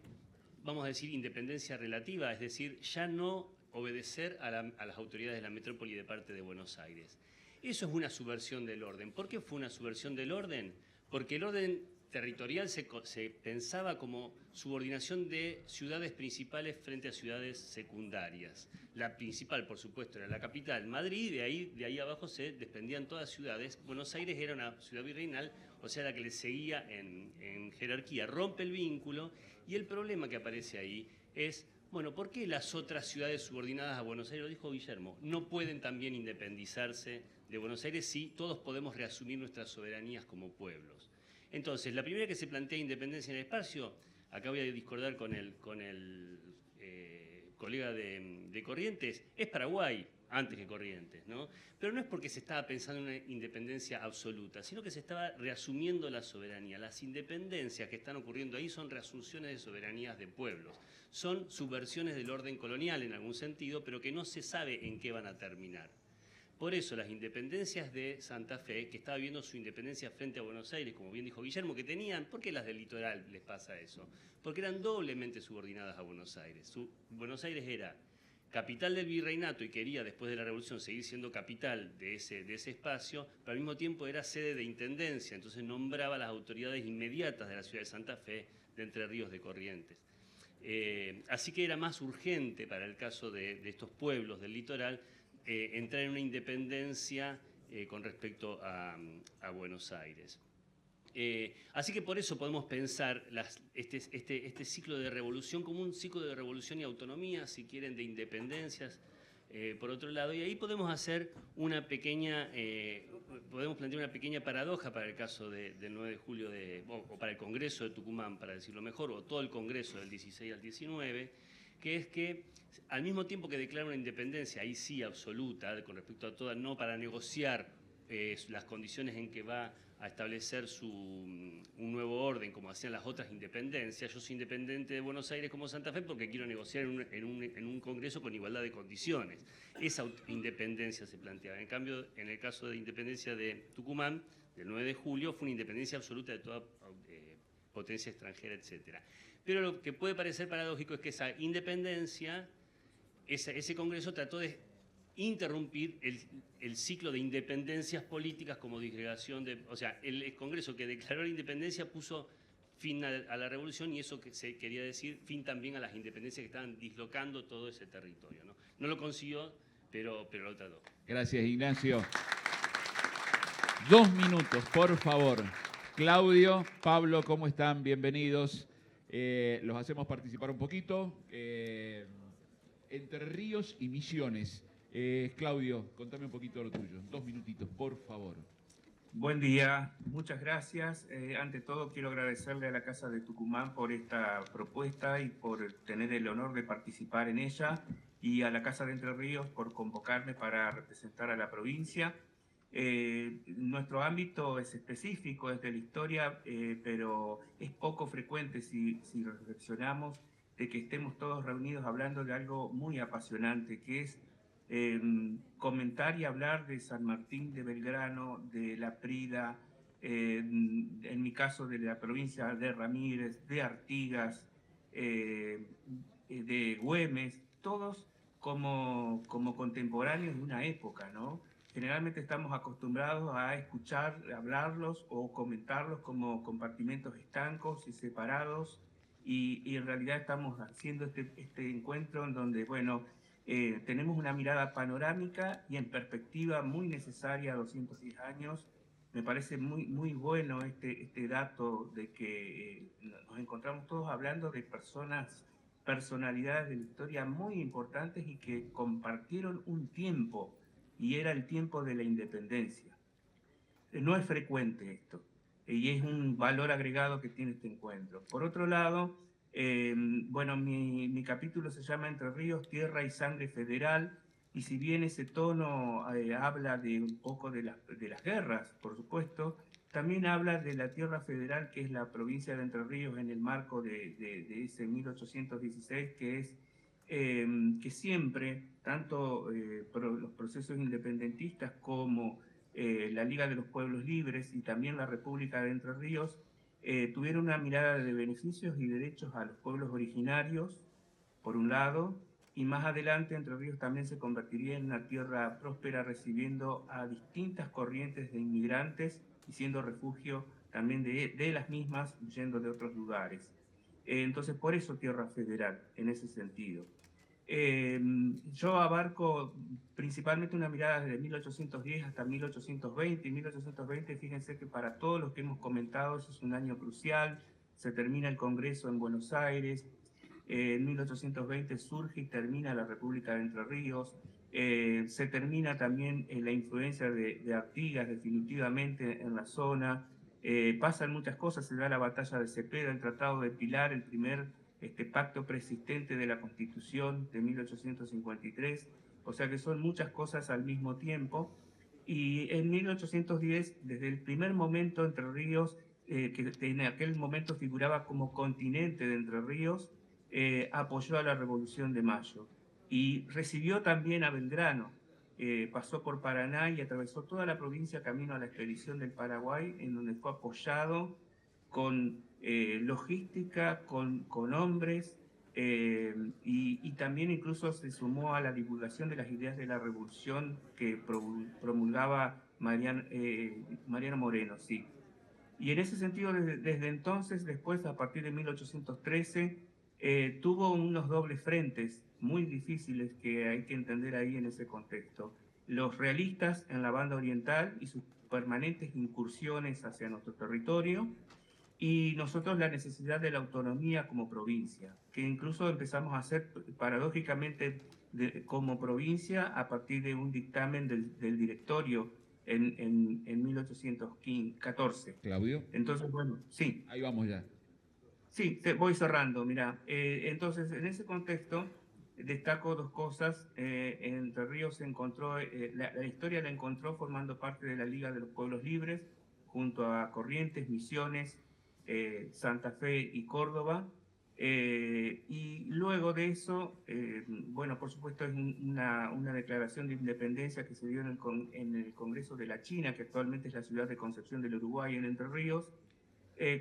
vamos a decir, independencia relativa, es decir, ya no obedecer a las autoridades de la metrópoli de parte de Buenos Aires. Eso es una subversión del orden. ¿Por qué fue una subversión del orden? Porque el orden territorial se pensaba como subordinación de ciudades principales frente a ciudades secundarias. La principal, por supuesto, era la capital, Madrid, de ahí abajo se desprendían todas ciudades. Buenos Aires era una ciudad virreinal, o sea, la que le seguía en jerarquía. Rompe el vínculo y el problema que aparece ahí es, bueno, ¿por qué las otras ciudades subordinadas a Buenos Aires, lo dijo Guillermo, no pueden también independizarse de Buenos Aires si todos podemos reasumir nuestras soberanías como pueblos? Entonces, la primera que se plantea independencia en el espacio, acá voy a discordar con el colega de Corrientes, es Paraguay, antes que Corrientes, ¿no? Pero no es porque se estaba pensando en una independencia absoluta, sino que se estaba reasumiendo la soberanía. Las independencias que están ocurriendo ahí son reasunciones de soberanías de pueblos, son subversiones del orden colonial en algún sentido, pero que no se sabe en qué van a terminar. Por eso las independencias de Santa Fe, que estaba viendo su independencia frente a Buenos Aires, como bien dijo Guillermo, que tenían, ¿por qué las del litoral les pasa eso? Porque eran doblemente subordinadas a Buenos Aires. Buenos Aires era capital del virreinato y quería, después de la Revolución, seguir siendo capital de ese espacio, pero al mismo tiempo era sede de intendencia, entonces nombraba a las autoridades inmediatas de la ciudad de Santa Fe, de Entre Ríos, de Corrientes. Así que era más urgente para el caso de estos pueblos del litoral entrar en una independencia con respecto a Buenos Aires. Así que por eso podemos pensar este ciclo de revolución como un ciclo de revolución y autonomía, si quieren, de independencias, por otro lado, y ahí podemos hacer podemos plantear una pequeña paradoja para el caso del 9 de julio, o para el Congreso de Tucumán, para decirlo mejor, o todo el Congreso del 16 al 19, que es que al mismo tiempo que declara una independencia, ahí sí absoluta, con respecto a toda, no para negociar las condiciones en que va a establecer un nuevo orden, como hacían las otras independencias. Yo soy independiente de Buenos Aires como Santa Fe porque quiero negociar en un Congreso con igualdad de condiciones. Esa independencia se planteaba. En cambio, en el caso de independencia de Tucumán, del 9 de julio fue una independencia absoluta de toda potencia extranjera, etc. Pero lo que puede parecer paradójico es que esa independencia, ese Congreso trató de interrumpir el ciclo de independencias políticas como disgregación de... O sea, el Congreso que declaró la independencia puso fin a la revolución, y eso que se quería decir fin también a las independencias que estaban dislocando todo ese territorio, ¿no? No lo consiguió, pero lo trató. Gracias, Ignacio. 2 minutos, por favor. Claudio, Pablo, ¿cómo están? Bienvenidos. Los hacemos participar un poquito. Entre Ríos y Misiones. Claudio, contame un poquito lo tuyo. 2 minutitos, por favor. Buen día, muchas gracias. Ante todo quiero agradecerle a la Casa de Tucumán por esta propuesta y por tener el honor de participar en ella, y a la Casa de Entre Ríos por convocarme para representar a la provincia. Nuestro ámbito es específico, es de la historia, pero es poco frecuente si reflexionamos de que estemos todos reunidos hablando de algo muy apasionante, que es comentar y hablar de San Martín de Belgrano, de La Prida, en mi caso de la provincia de Ramírez, de Artigas, de Güemes, todos como contemporáneos de una época, ¿no? Generalmente estamos acostumbrados a escuchar, hablarlos o comentarlos como compartimentos estancos y separados, y en realidad estamos haciendo este encuentro en donde, bueno, tenemos una mirada panorámica y en perspectiva muy necesaria a 210 años. Me parece muy bueno este dato de que nos encontramos todos hablando de personalidades de la historia muy importantes y que compartieron un tiempo, y era el tiempo de la independencia. No es frecuente esto, y es un valor agregado que tiene este encuentro. Por otro lado, bueno, mi capítulo se llama Entre Ríos, Tierra y Sangre Federal, y si bien ese tono habla de un poco de las guerras, por supuesto, también habla de la tierra federal, que es la provincia de Entre Ríos en el marco de ese 1816, que es que siempre, tanto los procesos independentistas como la Liga de los Pueblos Libres y también la República de Entre Ríos, tuvieron una mirada de beneficios y derechos a los pueblos originarios, por un lado, y más adelante Entre Ríos también se convertiría en una tierra próspera, recibiendo a distintas corrientes de inmigrantes y siendo refugio también de las mismas, yendo de otros lugares. Entonces, por eso tierra federal, en ese sentido. Yo abarco principalmente una mirada desde 1810 hasta 1820. Y 1820, fíjense que para todos los que hemos comentado, es un año crucial. Se termina el Congreso en Buenos Aires. En 1820 surge y termina la República de Entre Ríos. Se termina también la influencia de Artigas definitivamente en la zona. Pasan muchas cosas, se da la batalla de Cepeda, el Tratado de Pilar, el primer pacto preexistente de la Constitución de 1853, o sea que son muchas cosas al mismo tiempo. Y en 1810, desde el primer momento, Entre Ríos, que en aquel momento figuraba como continente de Entre Ríos, apoyó a la Revolución de Mayo y recibió también a Belgrano. Pasó por Paraná y atravesó toda la provincia camino a la expedición del Paraguay, en donde fue apoyado con logística, con hombres, y también incluso se sumó a la divulgación de las ideas de la revolución que promulgaba Mariano Moreno, sí. Y en ese sentido, desde entonces, después, a partir de 1813, tuvo unos dobles frentes muy difíciles que hay que entender ahí en ese contexto. Los realistas en la banda oriental y sus permanentes incursiones hacia nuestro territorio, y nosotros la necesidad de la autonomía como provincia, que incluso empezamos a hacer paradójicamente como provincia a partir de un dictamen del directorio en 1814. Claudio. Entonces, bueno, sí. Ahí vamos ya. Sí, voy cerrando, mira. Entonces, en ese contexto, destaco dos cosas. Entre Ríos se encontró, la historia la encontró formando parte de la Liga de los Pueblos Libres, junto a Corrientes, Misiones, Santa Fe y Córdoba. Y luego luego de eso, bueno, por supuesto es una declaración de independencia que se dio en el Congreso de la China, que actualmente es la ciudad de Concepción del Uruguay, en Entre Ríos,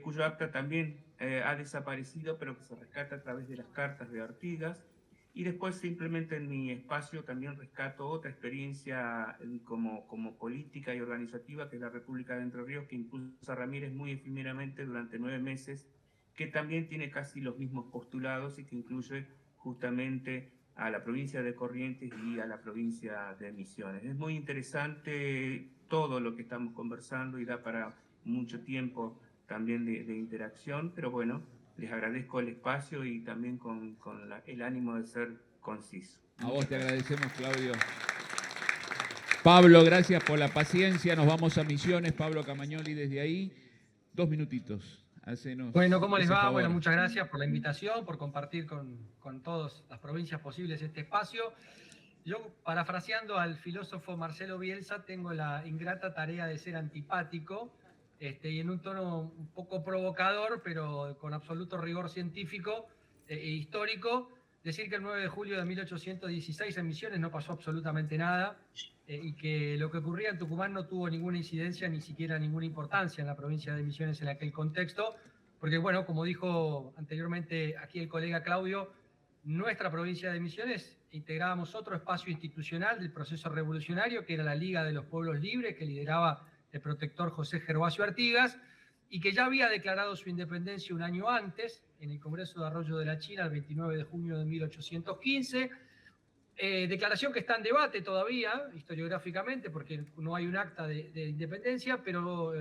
cuyo acta también ha desaparecido, pero que se rescata a través de las cartas de Artigas. Y después simplemente en mi espacio también rescato otra experiencia como política y organizativa, que es la República de Entre Ríos, que impulsa Ramírez muy efímeramente durante 9 meses, que también tiene casi los mismos postulados y que incluye justamente a la provincia de Corrientes y a la provincia de Misiones. Es muy interesante todo lo que estamos conversando y da para mucho tiempo también de interacción, pero bueno, les agradezco el espacio y también con el ánimo de ser conciso. A vos te agradecemos, Claudio. Pablo, gracias por la paciencia. Nos vamos a Misiones. Pablo Camagnoli desde ahí. 2 minutitos. Bueno, ¿cómo les va? Bueno, muchas gracias por la invitación, por compartir con todas las provincias posibles este espacio. Yo, parafraseando al filósofo Marcelo Bielsa, tengo la ingrata tarea de ser antipático, y en un tono un poco provocador, pero con absoluto rigor científico e histórico, decir que el 9 de julio de 1816 en Misiones no pasó absolutamente nada, y que lo que ocurría en Tucumán no tuvo ninguna incidencia, ni siquiera ninguna importancia en la provincia de Misiones en aquel contexto, porque bueno, como dijo anteriormente aquí el colega Claudio, nuestra provincia de Misiones integrábamos otro espacio institucional del proceso revolucionario, que era la Liga de los Pueblos Libres, que lideraba el protector José Gervasio Artigas, y que ya había declarado su independencia un año antes, en el Congreso de Arroyo de la China, el 29 de junio de 1815, declaración que está en debate todavía, historiográficamente, porque no hay un acta de independencia, pero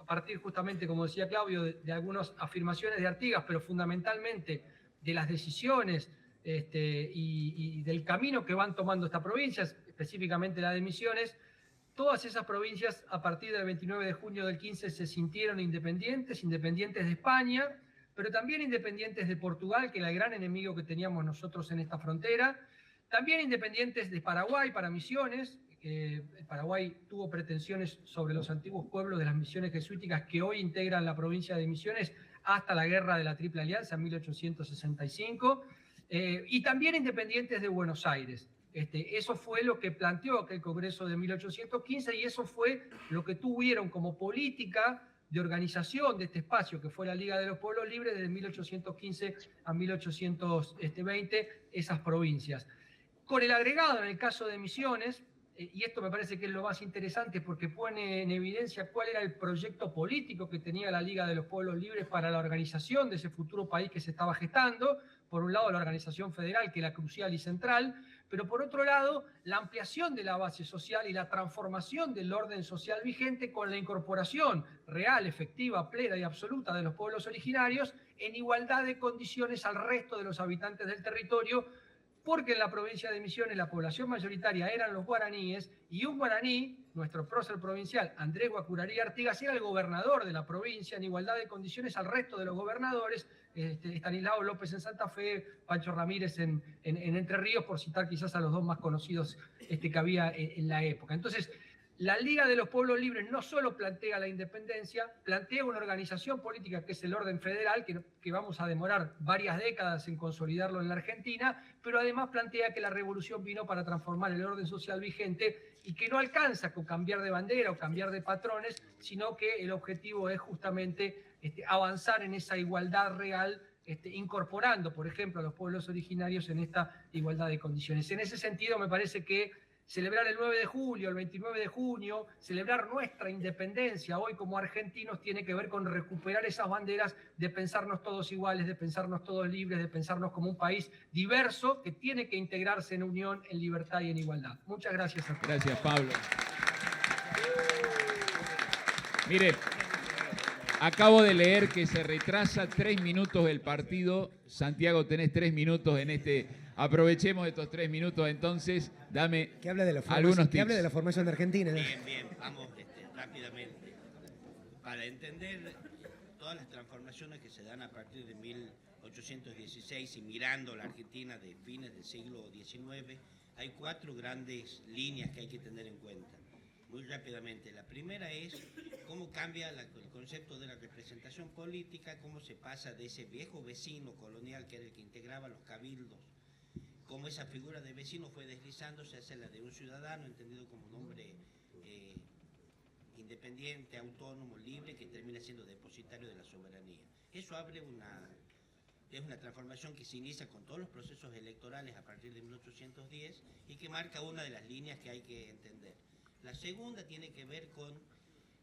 a partir justamente, como decía Claudio, de algunas afirmaciones de Artigas, pero fundamentalmente de las decisiones y del camino que van tomando estas provincias, específicamente la de Misiones, todas esas provincias a partir del 29 de junio del 15 se sintieron independientes de España, pero también independientes de Portugal, que era el gran enemigo que teníamos nosotros en esta frontera, también independientes de Paraguay para Misiones. El Paraguay tuvo pretensiones sobre los antiguos pueblos de las misiones jesuíticas que hoy integran la provincia de Misiones hasta la Guerra de la Triple Alianza en 1865, y también independientes de Buenos Aires. Eso fue lo que planteó aquel Congreso de 1815 y eso fue lo que tuvieron como política de organización de este espacio, que fue la Liga de los Pueblos Libres desde 1815 a 1820, esas provincias. Con el agregado, en el caso de Misiones, y esto me parece que es lo más interesante porque pone en evidencia cuál era el proyecto político que tenía la Liga de los Pueblos Libres para la organización de ese futuro país que se estaba gestando. Por un lado, la organización federal, que era crucial y central, pero por otro lado, la ampliación de la base social y la transformación del orden social vigente con la incorporación real, efectiva, plena y absoluta de los pueblos originarios en igualdad de condiciones al resto de los habitantes del territorio, porque en la provincia de Misiones la población mayoritaria eran los guaraníes, y un guaraní, nuestro prócer provincial, Andrés Guacurarí Artigas, era el gobernador de la provincia en igualdad de condiciones al resto de los gobernadores, Estanislao López en Santa Fe, Pancho Ramírez en Entre Ríos, por citar quizás a los dos más conocidos que había en la época. Entonces, la Liga de los Pueblos Libres no solo plantea la independencia, plantea una organización política que es el orden federal, que vamos a demorar varias décadas en consolidarlo en la Argentina, pero además plantea que la revolución vino para transformar el orden social vigente y que no alcanza con cambiar de bandera o cambiar de patrones, sino que el objetivo es justamente avanzar en esa igualdad real, incorporando, por ejemplo, a los pueblos originarios en esta igualdad de condiciones. En ese sentido, me parece que celebrar el 9 de julio, el 29 de junio, celebrar nuestra independencia hoy como argentinos tiene que ver con recuperar esas banderas de pensarnos todos iguales, de pensarnos todos libres, de pensarnos como un país diverso que tiene que integrarse en unión, en libertad y en igualdad. Muchas gracias a todos. Gracias, Pablo. Mire, acabo de leer que se retrasa 3 minutos el partido. Santiago, tenés 3 minutos en este... Aprovechemos estos 3 minutos, entonces, dame algunos tips. Que hable de la formación de Argentina. Bien, vamos rápidamente. Para entender todas las transformaciones que se dan a partir de 1816 y mirando la Argentina de fines del siglo XIX, hay 4 grandes líneas que hay que tener en cuenta. muy rápidamente. La primera es cómo cambia el concepto de la representación política, cómo se pasa de ese viejo vecino colonial que era el que integraba los cabildos, cómo esa figura de vecino fue deslizándose hacia la de un ciudadano, entendido como un hombre independiente, autónomo, libre, que termina siendo depositario de la soberanía. Eso abre es una transformación que se inicia con todos los procesos electorales a partir de 1810 y que marca una de las líneas que hay que entender. La segunda tiene que ver con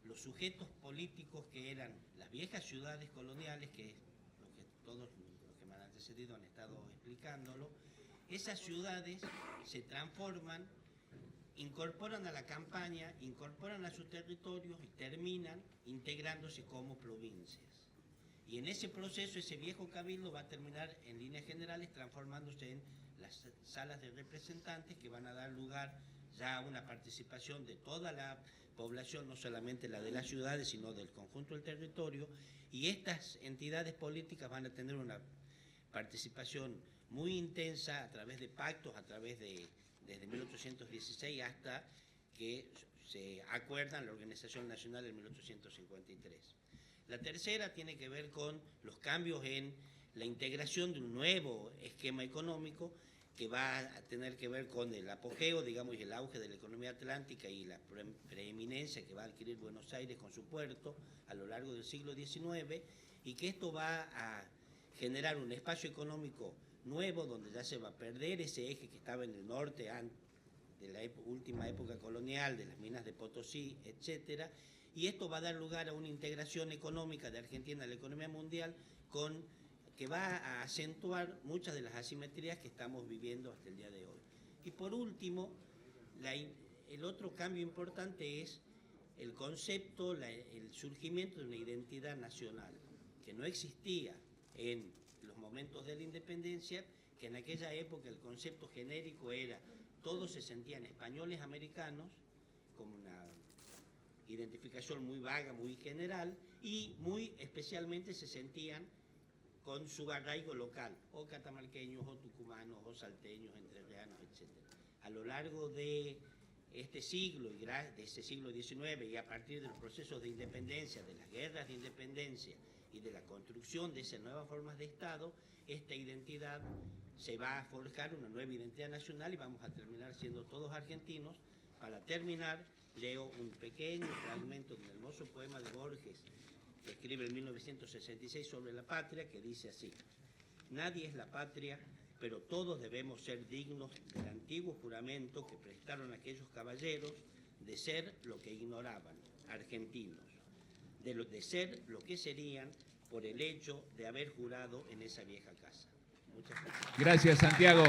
los sujetos políticos que eran las viejas ciudades coloniales, que es lo que todos los que me han antecedido han estado explicándolo. Esas ciudades se transforman, incorporan a la campaña, incorporan a sus territorios y terminan integrándose como provincias. Y en ese proceso, ese viejo cabildo va a terminar en líneas generales transformándose en las salas de representantes que van a dar lugar ya a una participación de toda la población, no solamente la de las ciudades, sino del conjunto del territorio, y estas entidades políticas van a tener una participación muy intensa a través de pactos, desde 1816 hasta que se acuerdan la Organización Nacional en 1853. La tercera tiene que ver con los cambios en la integración de un nuevo esquema económico que va a tener que ver con el apogeo, digamos, y el auge de la economía atlántica y la preeminencia que va a adquirir Buenos Aires con su puerto a lo largo del siglo XIX, y que esto va a generar un espacio económico nuevo donde ya se va a perder ese eje que estaba en el norte de la última época colonial, de las minas de Potosí, etcétera, y esto va a dar lugar a una integración económica de Argentina en la economía mundial que va a acentuar muchas de las asimetrías que estamos viviendo hasta el día de hoy. Y por último, el otro cambio importante es el concepto, el surgimiento de una identidad nacional, que no existía en los momentos de la independencia, que en aquella época el concepto genérico era todos se sentían españoles americanos, como una identificación muy vaga, muy general, y muy especialmente se sentían con su arraigo local, o catamarqueños, o tucumanos, o salteños, entrerrianos, etc. A lo largo de este siglo, de este siglo XIX, y a partir de los procesos de independencia, de las guerras de independencia y de la construcción de esas nuevas formas de Estado, esta identidad se va a forjar, una nueva identidad nacional, y vamos a terminar siendo todos argentinos. Para terminar, leo un pequeño fragmento de un hermoso poema de Borges, que escribe en 1966 sobre la patria, que dice así: nadie es la patria, pero todos debemos ser dignos del antiguo juramento que prestaron aquellos caballeros de ser lo que ignoraban, argentinos, de ser lo que serían por el hecho de haber jurado en esa vieja casa. Muchas gracias. Gracias, Santiago.